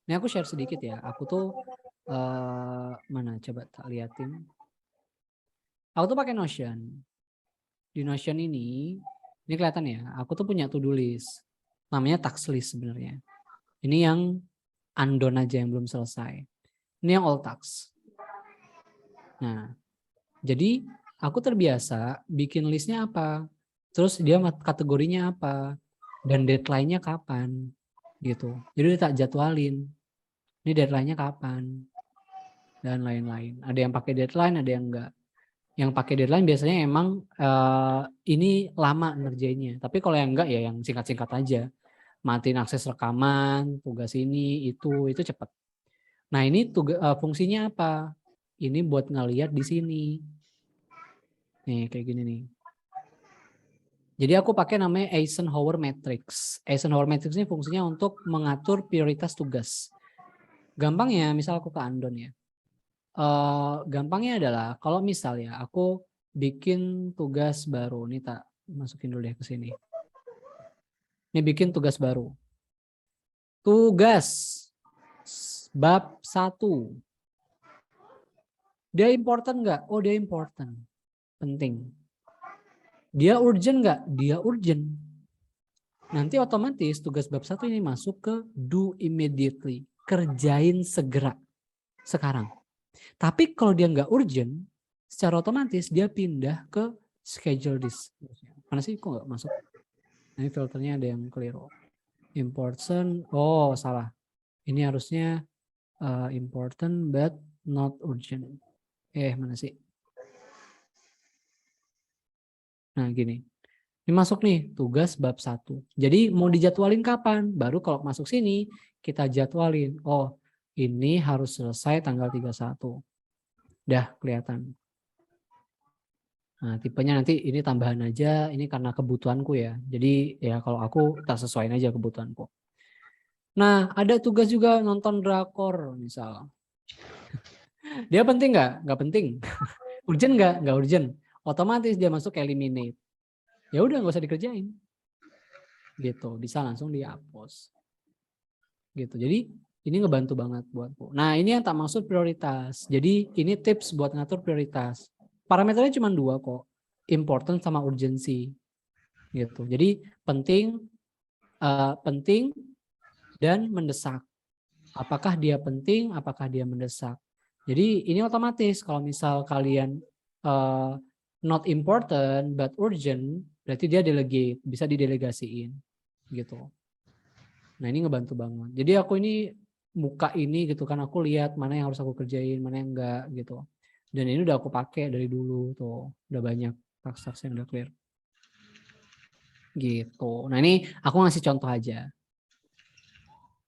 ini aku share sedikit ya. Aku tuh, mana coba tak liatin. Aku tuh pakai Notion. Di Notion ini kelihatan ya, aku tuh punya to-do list. Namanya task list sebenarnya. Ini yang undone aja yang belum selesai. Ini yang all tasks. Nah, jadi aku terbiasa bikin listnya apa, terus dia kategorinya apa, dan deadline-nya kapan, gitu. Jadi udah tak jadwalin. Ini deadline-nya kapan, dan lain-lain. Ada yang pakai deadline, ada yang enggak. Yang pakai deadline biasanya emang ini lama ngerjainnya. Tapi kalau yang enggak ya yang singkat-singkat aja. Matiin akses rekaman, tugas ini, itu cepat. Nah ini fungsinya apa? Ini buat ngeliat di sini. Nih kayak gini nih. Jadi aku pakai namanya Eisenhower Matrix. Eisenhower Matrix ini fungsinya untuk mengatur prioritas tugas. Gampangnya misal aku ke Andon ya. Gampangnya adalah kalau misal ya aku bikin tugas baru. Nih tak masukin dulu deh ke sini. Ini bikin tugas baru. Tugas bab 1. Dia important nggak? Oh dia important. Penting. Dia urgent nggak? Dia urgent. Nanti otomatis tugas bab 1 ini masuk ke do immediately. Kerjain segera. Sekarang. Tapi kalau dia nggak urgent, secara otomatis dia pindah ke schedule this. Mana sih kok nggak masuk? Ini filternya ada yang keliru. Important, oh salah. Ini harusnya important but not urgent. Mana sih? Nah gini. Ini masuk nih tugas bab 1. Jadi mau dijadwalin kapan? Baru kalau masuk sini kita jadwalin. Oh ini harus selesai tanggal 31. Udah kelihatan. Nah tipenya nanti ini tambahan aja. Ini karena kebutuhanku ya. Jadi ya kalau aku tak sesuaiin aja kebutuhanku. Nah ada tugas juga nonton drakor misal. Dia penting nggak? Nggak penting. Urgent nggak? Nggak urgent. Otomatis dia masuk eliminate. Ya udah nggak usah dikerjain. Gitu. Bisa langsung dihapus. Gitu. Jadi ini ngebantu banget buatku. Nah ini yang tak maksud prioritas. Jadi ini tips buat ngatur prioritas. Parameternya cuma 2 kok. Important sama urgency. Gitu. Jadi penting dan mendesak. Apakah dia penting? Apakah dia mendesak? Jadi ini otomatis kalau misal kalian not important but urgent, berarti dia delegate, bisa didelegasiin gitu. Nah ini ngebantu banget. Jadi aku ini buka ini gitu kan, aku lihat mana yang harus aku kerjain, mana yang enggak gitu. Dan ini udah aku pakai dari dulu tuh, udah banyak task-task yang udah clear. Gitu. Nah ini aku ngasih contoh aja.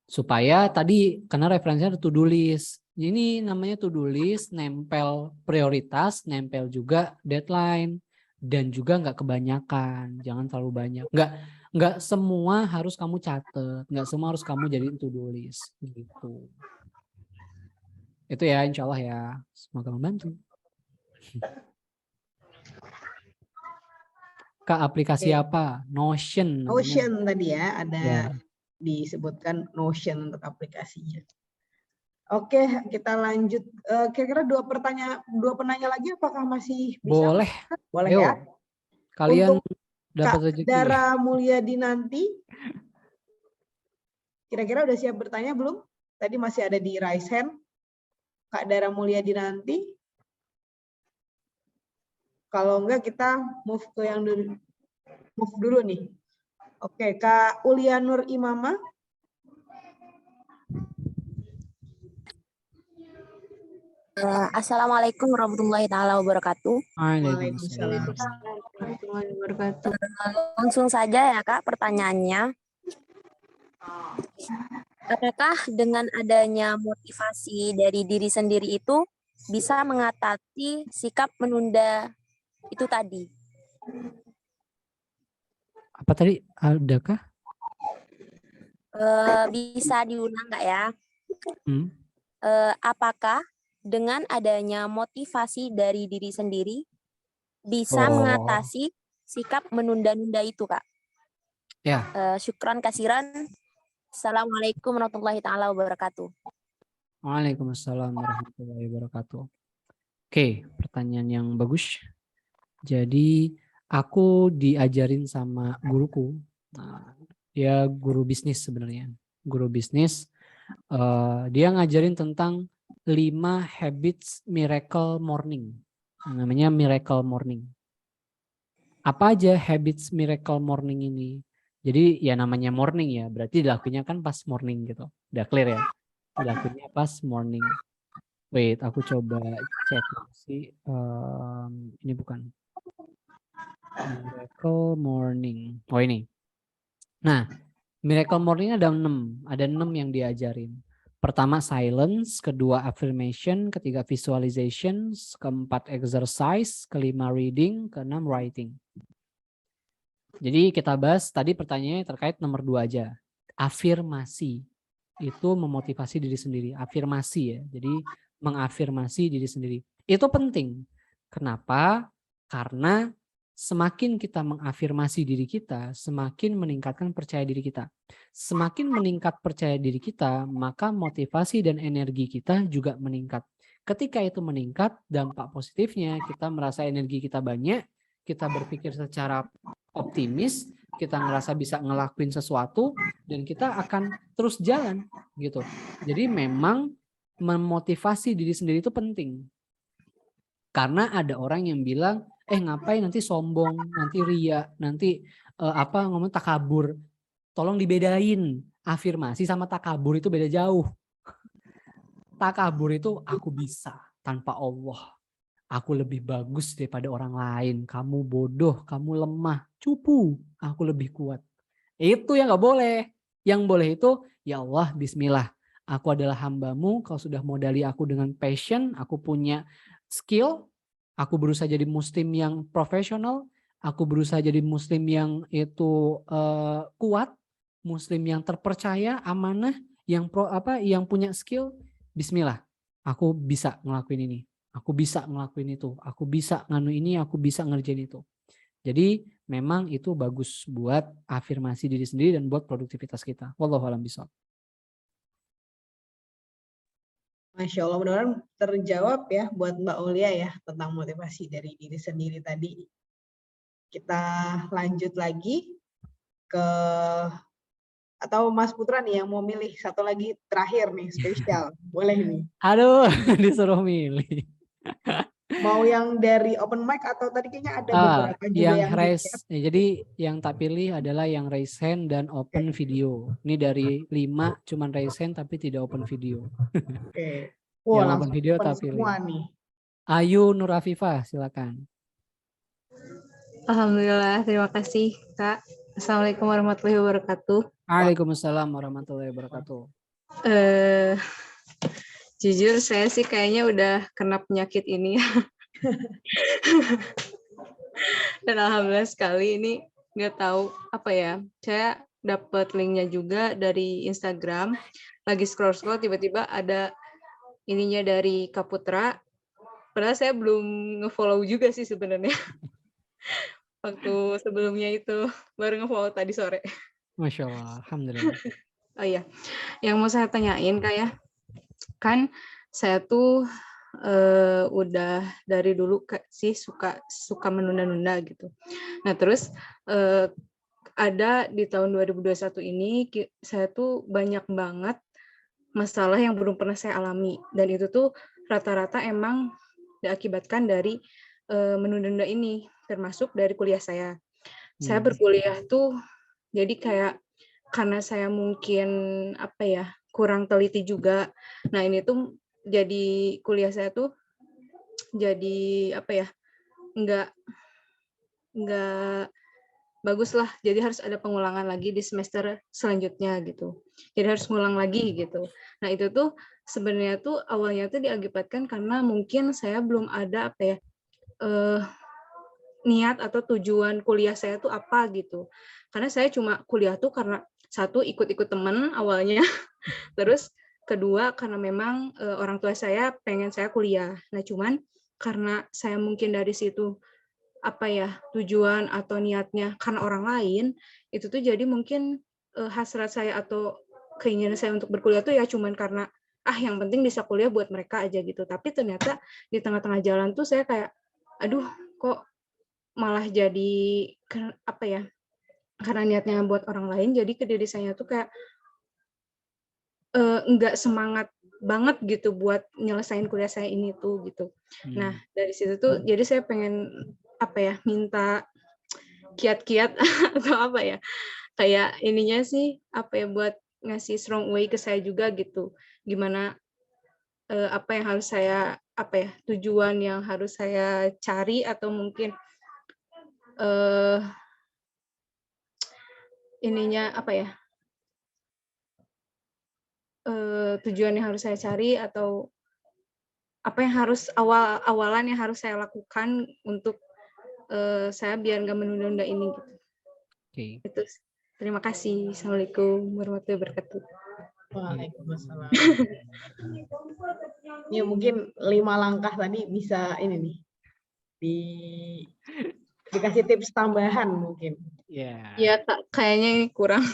Supaya tadi karena referensinya ada to-do list. Ini namanya to-do list, nempel prioritas, nempel juga deadline, dan juga nggak kebanyakan, jangan terlalu banyak. Nggak semua harus kamu catat, nggak semua harus kamu jadiin to-do list gitu. Itu ya, insya Allah ya, semoga membantu. Kak, aplikasi apa? Notion namanya. Notion tadi ya, ada Ya. disebutkan Notion untuk aplikasinya. Oke, kita lanjut. Kira-kira dua penanya lagi, apakah masih bisa? Boleh. Boleh Ayo. ya. Kalian Untuk dapat Kak rezeki. Dara Mulyadi nanti, kira-kira udah siap bertanya belum? Tadi masih ada di raise hand. Kak Dara Mulyadi nanti. Kalau enggak kita move ke yang dulu nih. Oke, Kak Ulia Nur Imama. Assalamualaikum warahmatullahi taala wabarakatuh. Waalaikumsalam. warahmatullahi wabarakatuh. Langsung saja ya Kak pertanyaannya. Apakah dengan adanya motivasi dari diri sendiri itu bisa mengatasi sikap menunda itu tadi? Apa tadi? Adakah? Bisa diulang nggak ya? Apakah dengan adanya motivasi dari diri sendiri bisa mengatasi sikap menunda-nunda itu, Kak? Ya. Syukran kasiran. Assalamualaikum warahmatullahi taala wabarakatuh. Waalaikumsalam warahmatullahi wabarakatuh. Oke, pertanyaan yang bagus. Jadi aku diajarin sama guruku. Nah, dia guru bisnis sebenarnya. Guru bisnis. Dia ngajarin tentang 5 habits miracle morning. Namanya miracle morning. Apa aja habits miracle morning ini? Jadi ya namanya morning ya, berarti dilakuinnya kan pas morning gitu. Udah clear ya? Dilakuinnya pas morning. Wait, aku coba cek sih. Ini bukan. Miracle morning. Oh ini. Nah, miracle morning ada 6. Ada 6 yang diajarin. Pertama silence, kedua affirmation, ketiga visualization, keempat exercise, kelima reading, keenam writing. Jadi kita bahas tadi pertanyaannya terkait nomor 2 aja. Afirmasi itu memotivasi diri sendiri. Afirmasi ya. Jadi mengafirmasi diri sendiri. Itu penting. Kenapa? Karena semakin kita mengafirmasi diri kita, semakin meningkatkan percaya diri kita. Semakin meningkat percaya diri kita, maka motivasi dan energi kita juga meningkat. Ketika itu meningkat, dampak positifnya kita merasa energi kita banyak, kita berpikir secara optimis, kita ngerasa bisa ngelakuin sesuatu, dan kita akan terus jalan gitu. Jadi memang memotivasi diri sendiri itu penting. Karena ada orang yang bilang, ngapain nanti sombong, nanti ria, nanti ngomong takabur. Tolong dibedain, afirmasi sama takabur itu beda jauh. Takabur itu aku bisa tanpa Allah. Aku lebih bagus daripada orang lain. Kamu bodoh, kamu lemah, cupu. Aku lebih kuat. Itu yang gak boleh. Yang boleh itu, ya Allah, bismillah. Aku adalah hambamu, kau sudah modali aku dengan passion, aku punya skill, aku berusaha jadi muslim yang profesional, aku berusaha jadi muslim yang itu kuat, muslim yang terpercaya, amanah, yang punya skill. Bismillah, aku bisa ngelakuin ini. Aku bisa ngelakuin itu, aku bisa nganu ini, aku bisa ngerjain itu. Jadi memang itu bagus buat afirmasi diri sendiri dan buat produktivitas kita. Wallahu a'lam bishawab. Masya Allah, mudah-mudahan terjawab ya buat Mbak Ulia ya tentang motivasi dari diri sendiri tadi. Kita lanjut lagi ke atau Mas Putra nih yang mau milih satu lagi terakhir nih spesial. Boleh nih. Aduh, disuruh milih. Mau yang dari open mic atau tadi kayaknya ada beberapa juga Yang yang di raise, chat. jadi yang tak pilih adalah yang raise hand dan open video. Ini dari 5 cuman raise hand tapi tidak open video. Oke. Yang Wah, open langsung video open tak pilih. semua nih. Ayu Nur Afifah, silakan. Alhamdulillah, terima kasih Kak. Assalamualaikum warahmatullahi wabarakatuh. Waalaikumsalam warahmatullahi wabarakatuh. Eh, Jujur saya sih kayaknya udah kena penyakit ini ya. Dan alhamdulillah sekali ini nggak tahu apa ya. Saya dapat linknya juga dari Instagram. Lagi scroll-scroll tiba-tiba ada ininya dari Kak Putra. Padahal saya belum nge-follow juga sih sebenarnya. Waktu sebelumnya itu baru nge-follow tadi sore. Masya Allah, alhamdulillah. Oh iya, yang mau saya tanyain Kak ya, kan saya tuh udah dari dulu sih suka menunda-nunda gitu. Nah terus ada di tahun 2021 ini saya tuh banyak banget masalah yang belum pernah saya alami, dan itu tuh rata-rata emang diakibatkan dari menunda-nunda ini, termasuk dari kuliah saya. Saya berkuliah tuh jadi kayak karena saya mungkin apa ya kurang teliti juga. Nah ini tuh jadi kuliah saya tuh jadi apa ya nggak bagus lah. Jadi harus ada pengulangan lagi di semester selanjutnya gitu. Jadi harus ngulang lagi gitu. Nah itu tuh sebenarnya tuh awalnya tuh diakibatkan karena mungkin saya belum ada apa ya niat atau tujuan kuliah saya tuh apa gitu. Karena saya cuma kuliah tuh karena satu ikut-ikut teman awalnya, terus kedua karena memang orang tua saya pengen saya kuliah. Nah cuman karena saya mungkin dari situ apa ya tujuan atau niatnya karena orang lain, itu tuh jadi mungkin hasrat saya atau keinginan saya untuk berkuliah tuh ya cuman karena yang penting bisa kuliah buat mereka aja gitu. Tapi ternyata di tengah-tengah jalan tuh saya kayak aduh kok malah jadi apa ya karena niatnya buat orang lain, jadi ke diri saya tuh kayak enggak semangat banget gitu buat nyelesain kuliah saya ini tuh gitu. Nah dari situ tuh jadi saya pengen apa ya minta kiat-kiat atau apa ya kayak ininya sih apa ya buat ngasih strong way ke saya juga gitu. Gimana apa yang harus saya apa ya tujuan yang harus saya cari atau mungkin ininya apa ya tujuan yang harus saya cari atau apa yang harus awalan yang harus saya lakukan untuk saya biar nggak menunda-nunda ini gitu. Oke. Itu. Terima kasih. Assalamualaikum warahmatullahi wabarakatuh. Waalaikumsalam. Ya mungkin 5 langkah tadi bisa ini nih dikasih tips tambahan mungkin. Ya kayaknya ini kurang.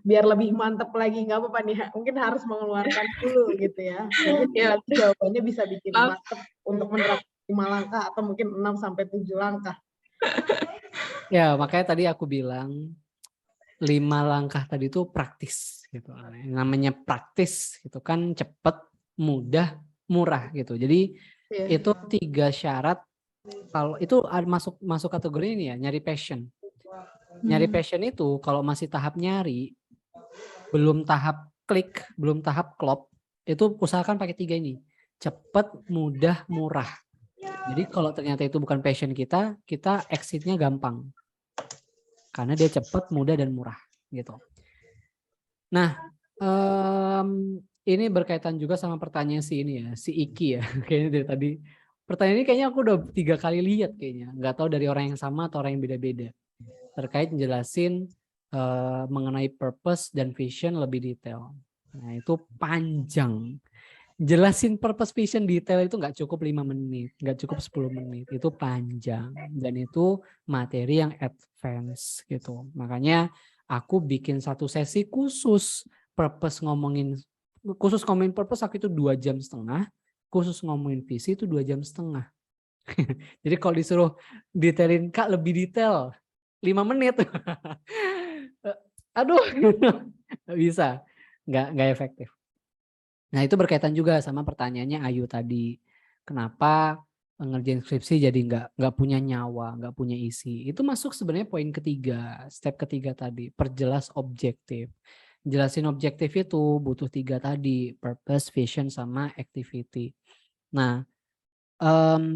biar lebih mantep lagi, nggak apa-apa nih, mungkin harus mengeluarkan dulu gitu ya. Mungkin nanti jawabannya bisa bikin mantep untuk menerapkan 5 langkah atau mungkin 6 sampai 7 langkah. Ya makanya tadi aku bilang 5 langkah tadi itu praktis gitu. Namanya praktis gitu kan cepet, mudah, murah gitu. Jadi itu 3 syarat. Kalau itu masuk kategori ini ya, nyari passion. Nyari passion itu kalau masih tahap nyari, belum tahap klik, belum tahap klop, itu usahakan pakai 3 ini. Cepet, mudah, murah. Jadi kalau ternyata itu bukan passion kita exitnya gampang. Karena dia cepet, mudah, dan murah gitu. Nah, ini berkaitan juga sama pertanyaan si Iki ya. Kayaknya dari tadi. Pertanyaan ini kayaknya aku udah 3 kali lihat kayaknya. Nggak tahu dari orang yang sama atau orang yang beda-beda. Terkait menjelasin mengenai purpose dan vision lebih detail. Nah itu panjang. Jelasin purpose vision detail itu nggak cukup 5 menit, nggak cukup 10 menit. Itu panjang. Dan itu materi yang advance gitu. Makanya aku bikin satu sesi khusus ngomongin purpose aku itu 2,5 jam. Khusus ngomongin visi itu 2,5 jam. Jadi kalau disuruh detailin Kak lebih detail 5 menit. Aduh, nggak bisa, nggak efektif. Nah itu berkaitan juga sama pertanyaannya Ayu tadi, kenapa ngerjain skripsi jadi nggak punya nyawa, nggak punya isi. Itu masuk sebenarnya poin ketiga, step ketiga tadi, perjelas objektif. Jelasin objektif itu butuh 3 tadi, purpose, vision, sama activity. Nah,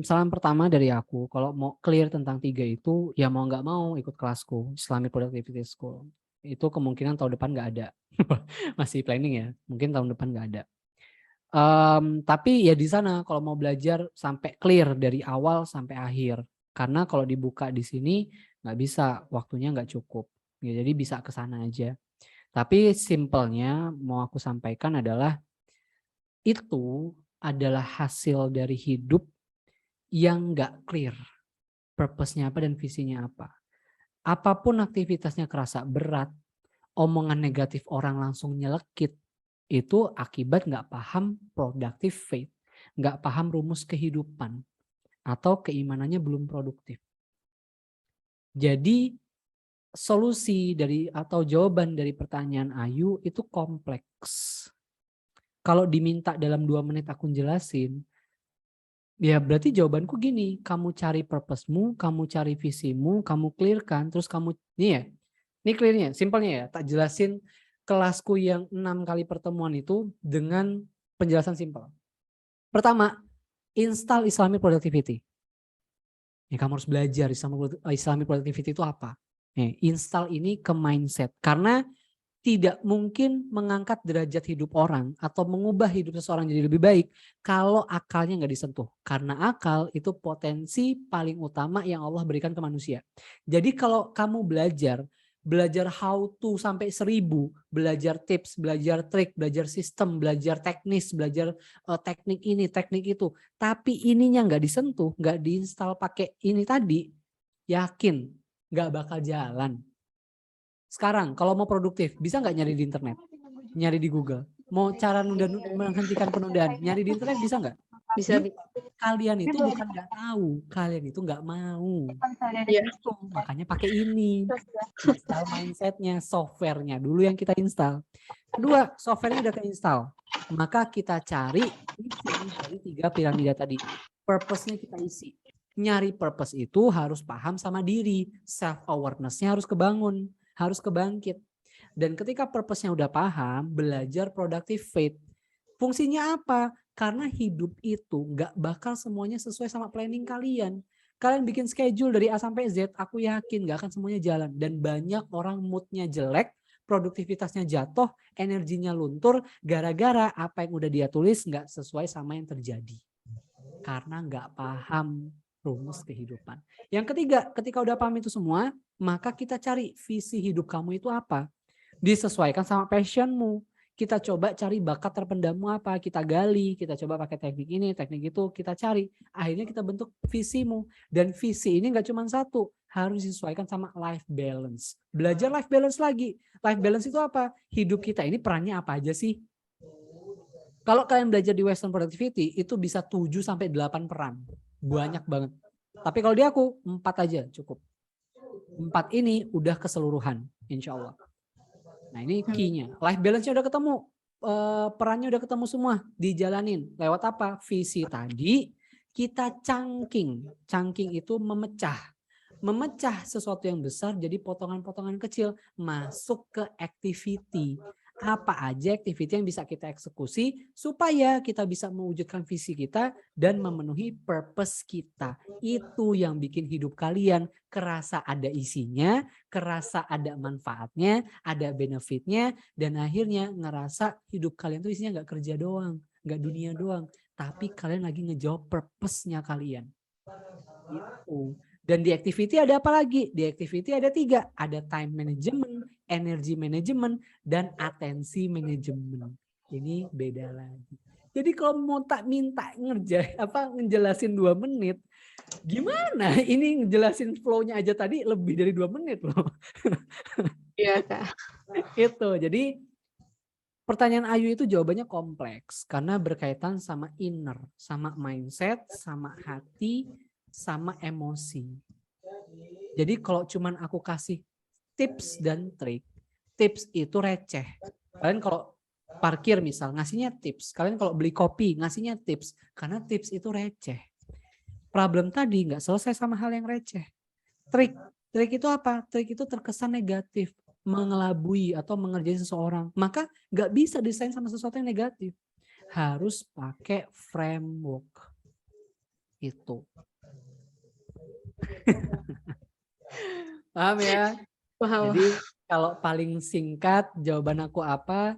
saran pertama dari aku, kalau mau clear tentang 3 itu, ya mau nggak mau ikut kelasku, Islamic Productivity School. Itu kemungkinan tahun depan nggak ada. Masih planning ya, mungkin tahun depan nggak ada. Tapi ya di sana kalau mau belajar sampai clear dari awal sampai akhir. Karena kalau dibuka di sini nggak bisa, waktunya nggak cukup. Ya, jadi bisa ke sana aja. Tapi simpelnya mau aku sampaikan adalah itu adalah hasil dari hidup yang nggak clear. Purpose-nya apa dan visinya apa. Apapun aktivitasnya kerasa berat, omongan negatif orang langsung nyelekit, itu akibat nggak paham productive faith, nggak paham rumus kehidupan, atau keimanannya belum produktif. Jadi solusi dari atau jawaban dari pertanyaan Ayu itu kompleks. Kalau diminta dalam 2 menit aku jelasin, ya berarti jawabanku gini, kamu cari purpose-mu, kamu cari visimu, kamu clearkan, terus kamu, nih ya, ini clearnya, simpelnya ya, tak jelasin kelasku yang 6 kali pertemuan itu dengan penjelasan simpel. Pertama, install Islamic Productivity. Ya, kamu harus belajar Islamic Productivity itu apa. Install ini ke mindset. Karena tidak mungkin mengangkat derajat hidup orang atau mengubah hidup seseorang jadi lebih baik kalau akalnya nggak disentuh. Karena akal itu potensi paling utama yang Allah berikan ke manusia. Jadi kalau kamu belajar how to sampai 1000, belajar tips, belajar trik, belajar sistem, belajar teknis, belajar teknik ini, teknik itu. Tapi ininya nggak disentuh, nggak diinstal pakai ini tadi, yakin nggak bakal jalan. Sekarang kalau mau produktif, bisa nggak nyari di internet? Nyari di Google. Mau cara menghentikan penundaan, nyari di internet bisa nggak? Bisa. Kalian itu bukan nggak tahu, kalian itu nggak mau. Itu makanya pakai ini. Install mindsetnya, softwarenya dulu yang kita install. Kedua, softwarenya udah keinstall. Maka kita cari isi dari 3 piramida tadi. Purpose-nya kita isi. Nyari purpose itu harus paham sama diri. Self-awareness-nya harus kebangun. Harus kebangkit. Dan ketika purpose-nya udah paham, belajar productive faith. Fungsinya apa? Karena hidup itu nggak bakal semuanya sesuai sama planning kalian. Kalian bikin schedule dari A sampai Z, aku yakin nggak akan semuanya jalan. Dan banyak orang moodnya jelek, produktivitasnya jatuh, energinya luntur, gara-gara apa yang udah dia tulis nggak sesuai sama yang terjadi. Karena nggak paham rumus kehidupan. Yang ketiga, ketika udah paham itu semua, maka kita cari visi hidup kamu itu apa. Disesuaikan sama passionmu. Kita coba cari bakat terpendammu apa, kita gali, kita coba pakai teknik ini, teknik itu, kita cari. Akhirnya kita bentuk visimu. Dan visi ini nggak cuma satu, harus disesuaikan sama life balance. Belajar life balance lagi. Life balance itu apa? Hidup kita ini perannya apa aja sih? Kalau kalian belajar di Western Productivity, itu bisa 7-8 peran. Banyak banget. Tapi kalau di aku, 4 aja cukup. 4 ini udah keseluruhan, insya Allah. Nah ini key-nya. Life balance-nya udah ketemu. Perannya udah ketemu semua. Dijalanin. Lewat apa? Visi tadi kita chunking. Chunking itu memecah. Memecah sesuatu yang besar jadi potongan-potongan kecil. Masuk ke activity. Apa aja activity yang bisa kita eksekusi supaya kita bisa mewujudkan visi kita dan memenuhi purpose kita. Itu yang bikin hidup kalian kerasa ada isinya, kerasa ada manfaatnya, ada benefitnya, dan akhirnya ngerasa hidup kalian tuh isinya nggak kerja doang, nggak dunia doang, tapi kalian lagi ngejawab purpose-nya kalian. Gitu. Dan di activity ada apa lagi? Di activity ada 3. Ada time management, energy management, dan atensi management. Ini beda lagi. Jadi kalau mau tak minta ngejelasin 2 menit, gimana? Ini ngejelasin flow-nya aja tadi lebih dari 2 menit loh. Iya, Kak. Itu. Jadi pertanyaan Ayu itu jawabannya kompleks karena berkaitan sama inner, sama mindset, sama hati, sama emosi. Jadi kalau cuman aku kasih tips dan trik, tips itu receh. Kalian kalau parkir misal ngasihnya tips, kalian kalau beli kopi ngasihnya tips, karena tips itu receh. Problem tadi nggak selesai sama hal yang receh. Trik itu apa? Trik itu terkesan negatif, mengelabui atau mengerjai seseorang. Maka nggak bisa desain sama sesuatu yang negatif. Harus pakai framework. Itu. Paham ya? Paham. Jadi kalau paling singkat jawaban aku apa?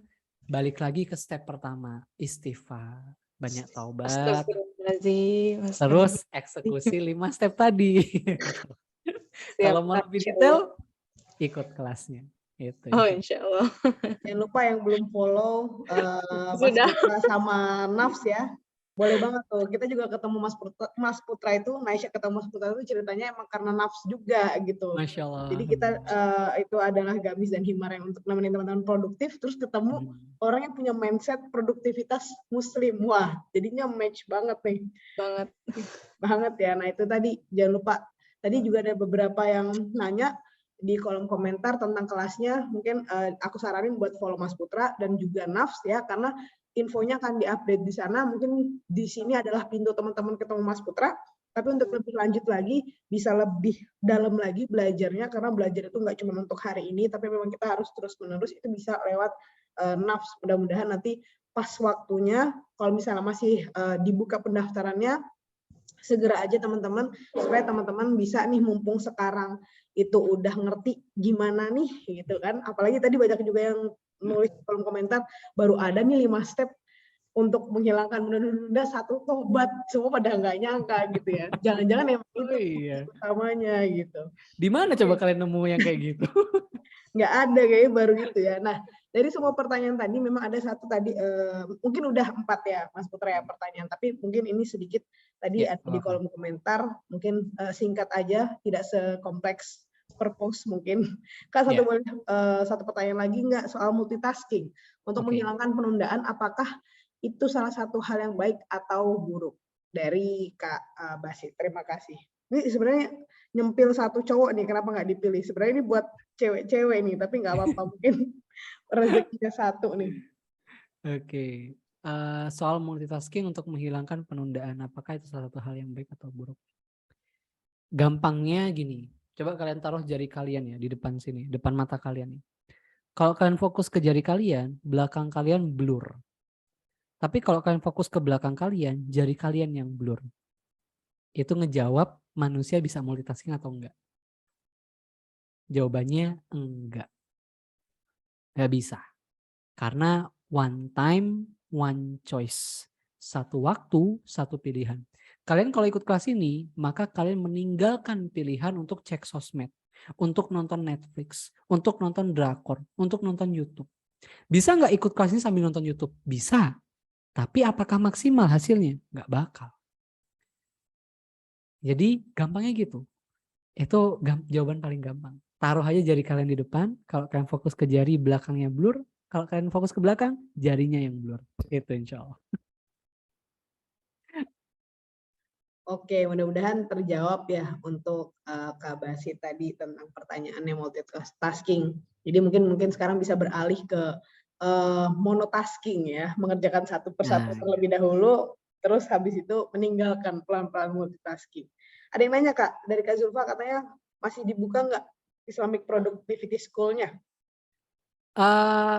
Balik lagi ke step pertama, istighfar, banyak taubat, Astagfirullahaladzim. terus eksekusi 5 step tadi. Kalau mau lebih detail, ikut kelasnya. Itu. Oh, insya Allah. Jangan lupa yang belum follow Mas Sudah. Putra sama Nafs ya. Boleh banget tuh. Kita juga ketemu Mas Putra itu, Naisha ketemu Mas Putra itu ceritanya emang karena Nafs juga gitu. Masya Allah. Jadi kita itu adalah Gamis dan Himar yang untuk nemenin teman-teman produktif, terus ketemu orang yang punya mindset produktivitas muslim. Wah, jadinya match banget nih. Banget. Banget ya. Nah itu tadi, jangan lupa. Tadi juga ada beberapa yang nanya di kolom komentar tentang kelasnya. Mungkin aku saranin buat follow Mas Putra dan juga Nafs ya, karena infonya akan diupdate di sana. Mungkin di sini adalah pintu teman-teman ketemu Mas Putra. Tapi untuk lebih lanjut lagi, bisa lebih dalam lagi belajarnya, karena belajar itu nggak cuma untuk hari ini, tapi memang kita harus terus-menerus, itu bisa lewat Nafs. Mudah-mudahan nanti pas waktunya, kalau misalnya masih dibuka pendaftarannya, segera aja teman-teman, supaya teman-teman bisa nih mumpung sekarang itu udah ngerti gimana nih, gitu kan. Apalagi tadi banyak juga yang nulis di kolom komentar, baru ada nih 5 step untuk menghilangkan menunda-nunda, 1 tobat. Semua pada nggak nyangka gitu ya. Jangan-jangan emang itu utamanya gitu. Di mana coba kalian nemu yang kayak gitu? Nggak ada kayaknya, baru itu ya. Nah, dari semua pertanyaan tadi memang ada satu tadi, mungkin udah 4 ya Mas Putra ya pertanyaan, tapi mungkin ini sedikit tadi ada di kolom komentar, mungkin singkat aja, tidak sekompleks purpose mungkin. Kak, satu pertanyaan lagi nggak soal multitasking. Untuk menghilangkan penundaan, apakah itu salah satu hal yang baik atau buruk? Dari Kak Basit, terima kasih. Ini sebenarnya nyempil satu cowok nih, kenapa nggak dipilih? Sebenarnya ini buat cewek-cewek nih, tapi nggak apa-apa, mungkin rezekinya satu nih. Oke. Soal multitasking untuk menghilangkan penundaan, apakah itu salah satu hal yang baik atau buruk? Gampangnya gini, coba kalian taruh jari kalian ya di depan sini, depan mata kalian nih. Kalau kalian fokus ke jari kalian, belakang kalian blur. Tapi kalau kalian fokus ke belakang kalian, jari kalian yang blur. Itu ngejawab manusia bisa multitasking atau enggak? Jawabannya enggak. Enggak bisa. Karena one time, one choice. Satu waktu, satu pilihan. Kalian kalau ikut kelas ini, maka kalian meninggalkan pilihan untuk cek sosmed, untuk nonton Netflix, untuk nonton drakor, untuk nonton YouTube. Bisa nggak ikut kelas ini sambil nonton YouTube? Bisa. Tapi apakah maksimal hasilnya? Nggak bakal. Jadi gampangnya gitu. Itu jawaban paling gampang. Taruh aja jari kalian di depan. Kalau kalian fokus ke jari, belakangnya blur. Kalau kalian fokus ke belakang, jarinya yang blur. Itu insya Allah. Oke, mudah-mudahan terjawab ya untuk Kak Basit tadi tentang pertanyaannya multitasking. Jadi mungkin sekarang bisa beralih ke monotasking ya, mengerjakan satu persatu terlebih dahulu, terus habis itu meninggalkan pelan-pelan multitasking. Ada yang nanya Kak, dari Kak Zulfa katanya masih dibuka nggak Islamic Productivity School-nya?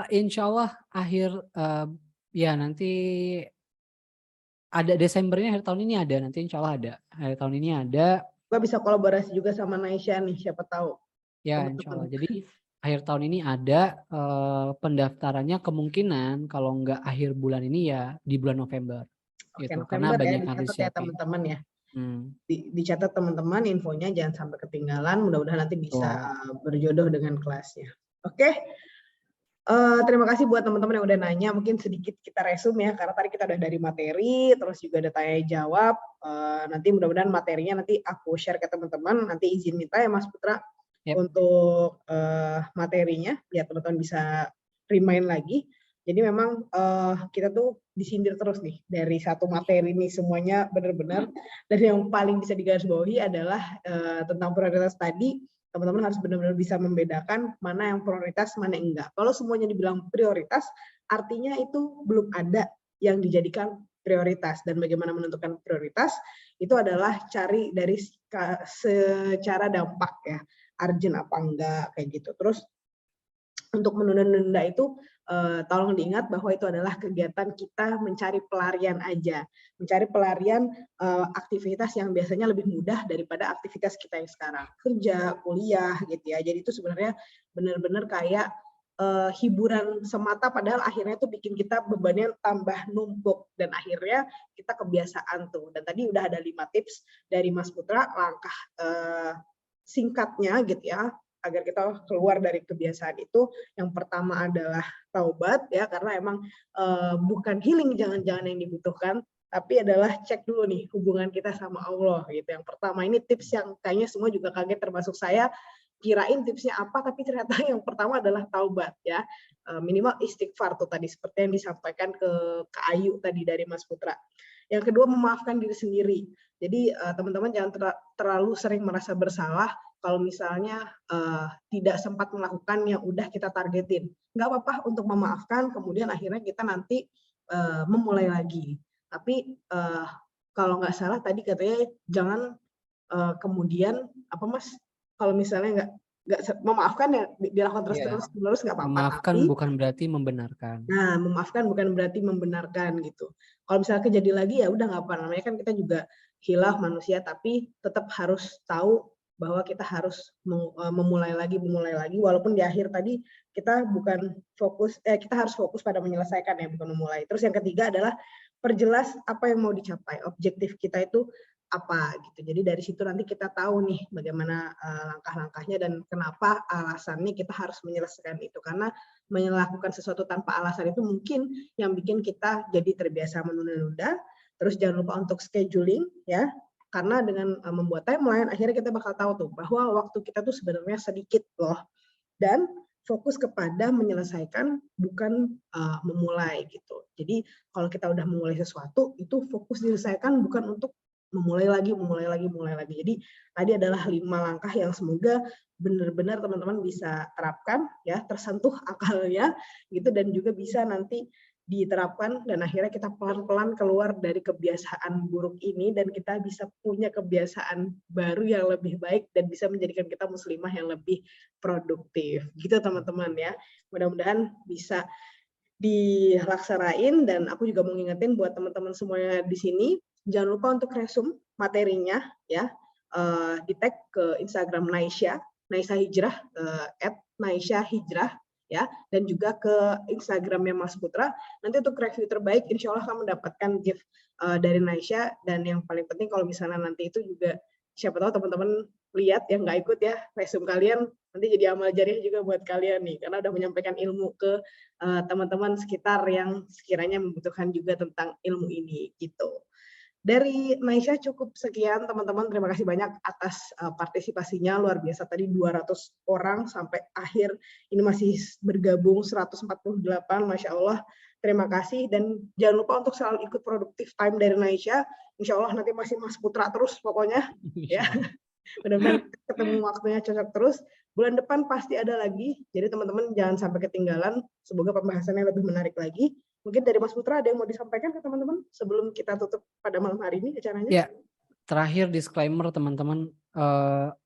Insya Allah akhir ya nanti ada Desembernya, akhir tahun ini ada, nanti insya Allah ada. Akhir tahun ini ada. Kita bisa kolaborasi juga sama Naisha nih, siapa tahu. Ya insya Allah. Jadi akhir tahun ini ada pendaftarannya, kemungkinan kalau nggak akhir bulan ini ya di bulan November. Oke, gitu. November Karena banyak ya, harus dicatat ya teman-teman ya. Dicatat teman-teman infonya, jangan sampai ketinggalan. Mudah-mudahan nanti bisa berjodoh dengan kelasnya. Oke. Terima kasih buat teman-teman yang udah nanya. Mungkin sedikit kita resume ya, karena tadi kita udah dari materi, terus juga ada tanya jawab. Nanti mudah-mudahan materinya nanti aku share ke teman-teman. Nanti izin minta ya Mas Putra untuk materinya, biar teman-teman bisa remind lagi. Jadi memang kita tuh disindir terus nih dari satu materi ini semuanya benar-benar. Dan yang paling bisa digarisbawahi adalah tentang prioritas tadi. teman-teman harus benar-benar bisa membedakan mana yang prioritas, mana yang enggak. Kalau semuanya dibilang prioritas, artinya itu belum ada yang dijadikan prioritas. Dan bagaimana menentukan prioritas, itu adalah cari dari secara dampak ya, urgent apa enggak, kayak gitu. Terus untuk menunda-nunda itu tolong diingat bahwa itu adalah kegiatan kita mencari pelarian aja, mencari pelarian aktivitas yang biasanya lebih mudah daripada aktivitas kita yang sekarang, kerja, kuliah gitu ya. Jadi itu sebenarnya benar-benar kayak hiburan semata, padahal akhirnya itu bikin kita bebannya tambah numpuk dan akhirnya kita kebiasaan tuh. Dan tadi udah ada 5 tips dari Mas Putra, langkah singkatnya gitu ya, agar kita keluar dari kebiasaan itu. Yang pertama adalah taubat ya, karena emang bukan healing jangan-jangan yang dibutuhkan, tapi adalah cek dulu nih hubungan kita sama Allah gitu. Yang pertama ini tips yang kayaknya semua juga kaget termasuk saya, kirain tipsnya apa, tapi ternyata yang pertama adalah taubat ya, minimal istighfar tuh tadi seperti yang disampaikan ke Ayu tadi dari Mas Putra. Yang kedua, memaafkan diri sendiri. Jadi teman-teman jangan terlalu sering merasa bersalah kalau misalnya tidak sempat melakukan yang udah kita targetin. Nggak apa-apa untuk memaafkan, kemudian akhirnya kita nanti memulai lagi. Tapi kalau nggak salah tadi katanya jangan kemudian apa Mas, kalau misalnya nggak memaafkan ya dilakukan terus-menerus nggak apa-apa. Memaafkan tapi, bukan berarti membenarkan. Nah, memaafkan bukan berarti membenarkan gitu. Kalau misalnya kejadian lagi ya udah nggak apa, namanya kan kita juga khilaf manusia, tapi tetap harus tahu bahwa kita harus memulai lagi walaupun di akhir tadi kita bukan fokus kita harus fokus pada menyelesaikan ya, bukan memulai. Terus yang ketiga adalah perjelas apa yang mau dicapai, objektif kita itu apa gitu. Jadi dari situ nanti kita tahu nih bagaimana langkah-langkahnya dan kenapa alasannya kita harus menyelesaikan itu. Karena melakukan sesuatu tanpa alasan itu mungkin yang bikin kita jadi terbiasa menunda-nunda. Terus jangan lupa untuk scheduling ya. Karena dengan membuat timeline akhirnya kita bakal tahu tuh bahwa waktu kita tuh sebenarnya sedikit loh. Dan fokus kepada menyelesaikan bukan memulai gitu. Jadi kalau kita udah memulai sesuatu itu fokus diselesaikan bukan untuk memulai lagi. Jadi tadi adalah 5 langkah yang semoga benar-benar teman-teman bisa terapkan ya, tersentuh akalnya gitu, dan juga bisa nanti diterapkan dan akhirnya kita pelan-pelan keluar dari kebiasaan buruk ini dan kita bisa punya kebiasaan baru yang lebih baik dan bisa menjadikan kita muslimah yang lebih produktif gitu teman-teman ya. Mudah-mudahan bisa dilaksanain, dan aku juga mau ngingetin buat teman-teman semuanya di sini, jangan lupa untuk resume materinya ya, di tag ke Instagram Naisha Hijrah @NaishaHijrah ya, dan juga ke Instagramnya Mas Putra. Nanti untuk review terbaik insya Allah akan mendapatkan gift dari Naisha. Dan yang paling penting kalau misalnya nanti itu juga siapa tahu teman-teman lihat yang nggak ikut ya resume kalian, nanti jadi amal jariah juga buat kalian nih, karena udah menyampaikan ilmu ke teman-teman sekitar yang sekiranya membutuhkan juga tentang ilmu ini gitu. Dari Naisha cukup sekian teman-teman, terima kasih banyak atas partisipasinya, luar biasa tadi 200 orang sampai akhir ini masih bergabung 148, Masya Allah, terima kasih. Dan jangan lupa untuk selalu ikut produktif time dari Naisha, Insya Allah nanti masih Mas Putra terus pokoknya ya, benar-benar ketemu waktunya cocok terus. Bulan depan pasti ada lagi, jadi teman-teman jangan sampai ketinggalan, semoga pembahasannya lebih menarik lagi. Mungkin dari Mas Putra ada yang mau disampaikan ke teman-teman sebelum kita tutup pada malam hari ini acaranya? Ya, terakhir disclaimer teman-teman,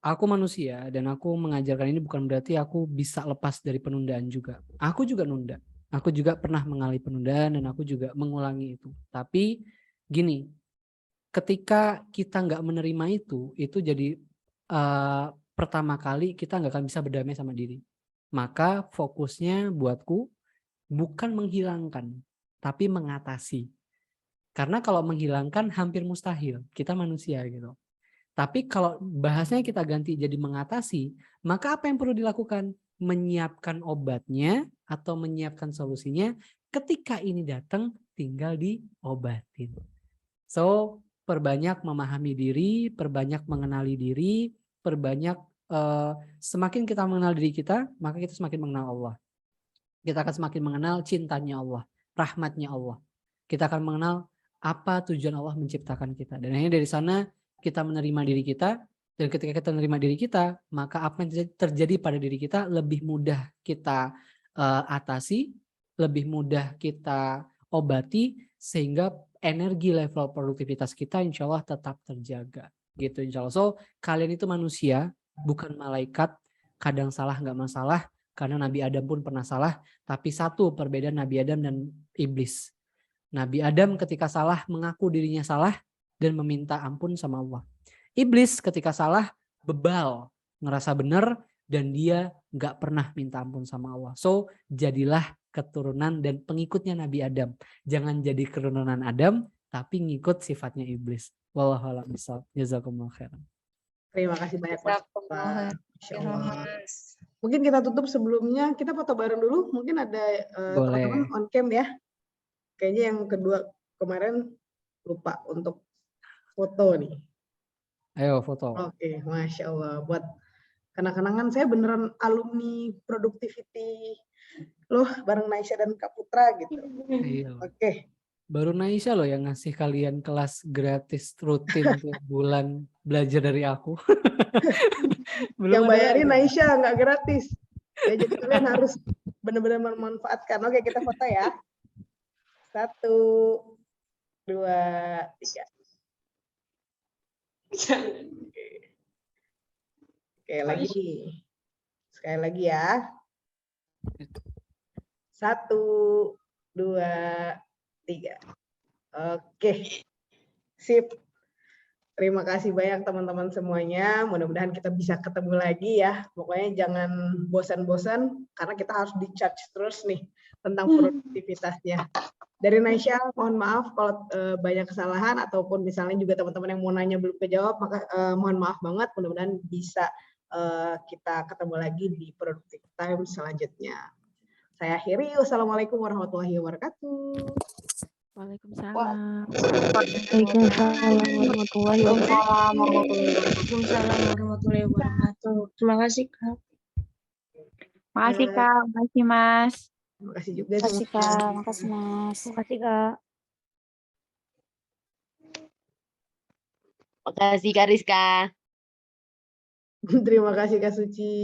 aku manusia dan aku mengajarkan ini bukan berarti aku bisa lepas dari penundaan juga. Aku juga nunda, aku juga pernah mengalami penundaan dan aku juga mengulangi itu. Tapi gini, ketika kita nggak menerima itu jadi pertama kali kita nggak akan bisa berdamai sama diri. Maka fokusnya buatku bukan menghilangkan, tapi mengatasi. Karena kalau menghilangkan hampir mustahil, kita manusia gitu. Tapi kalau bahasanya kita ganti jadi mengatasi, maka apa yang perlu dilakukan? Menyiapkan obatnya atau menyiapkan solusinya, ketika ini datang tinggal diobatin. So, perbanyak memahami diri, perbanyak mengenali diri, perbanyak semakin kita mengenal diri kita, maka kita semakin mengenal Allah. Kita akan semakin mengenal cintanya Allah, rahmatnya Allah. Kita akan mengenal apa tujuan Allah menciptakan kita. Dan akhirnya dari sana kita menerima diri kita Dan ketika kita menerima diri kita, maka apa yang terjadi pada diri kita lebih mudah kita atasi, lebih mudah kita obati, sehingga energi level produktivitas kita insya Allah tetap terjaga. Gitu insya Allah. So kalian itu manusia, bukan malaikat. Kadang salah nggak masalah, karena Nabi Adam pun pernah salah. Tapi satu perbedaan Nabi Adam dan iblis. Nabi Adam ketika salah mengaku dirinya salah dan meminta ampun sama Allah. Iblis ketika salah bebal, ngerasa benar dan dia nggak pernah minta ampun sama Allah. So jadilah keturunan dan pengikutnya Nabi Adam. Jangan jadi keturunan Adam tapi ngikut sifatnya iblis. Wallahu a'lam bishawab. Jazakumullah khairan. Terima kasih banyak Mas. Jazakumullah Masya Allah. Mas. Mungkin kita tutup sebelumnya, kita foto bareng dulu. Mungkin ada Boleh. teman-teman on cam ya. Kayaknya yang kedua kemarin lupa untuk foto nih. Ayo foto. Oke, Masya Allah. Buat kenang-kenangan saya beneran alumni productivity loh bareng Naisha dan Kak Putra gitu. Iya. Oke. Baru Naisha loh yang ngasih kalian kelas gratis rutin tiap bulan belajar dari aku. Yang ada bayarin yang- Naisha nggak gratis. Ya jadi kalian harus benar-benar memanfaatkan. Oke, kita foto ya. 1, 2, 3. Oke, lagi. Sekali lagi ya. 1, 2, 3. Oke. Sip. Terima kasih banyak teman-teman semuanya. Mudah-mudahan kita bisa ketemu lagi ya. Pokoknya jangan bosan-bosan karena kita harus di-charge terus nih tentang produktivitasnya. Dari Naisha, mohon maaf kalau banyak kesalahan ataupun misalnya juga teman-teman yang mau nanya belum kejawab, maka mohon maaf banget. Mudah-mudahan bisa kita ketemu lagi di Productive Time selanjutnya. Saya akhiri. Wassalamualaikum warahmatullahi wabarakatuh. Waalaikumsalam. Waalaikumsalam warahmatullahi wabarakatuh. Waalaikumsalam warahmatullahi wabarakatuh. Terima kasih, Kak. Makasih Kak, makasih Mas. Terima kasih juga. Makasih Kak, makasih Mas. Makasih Kak. Makasih Kak Rizka. Terima kasih Kak Suci.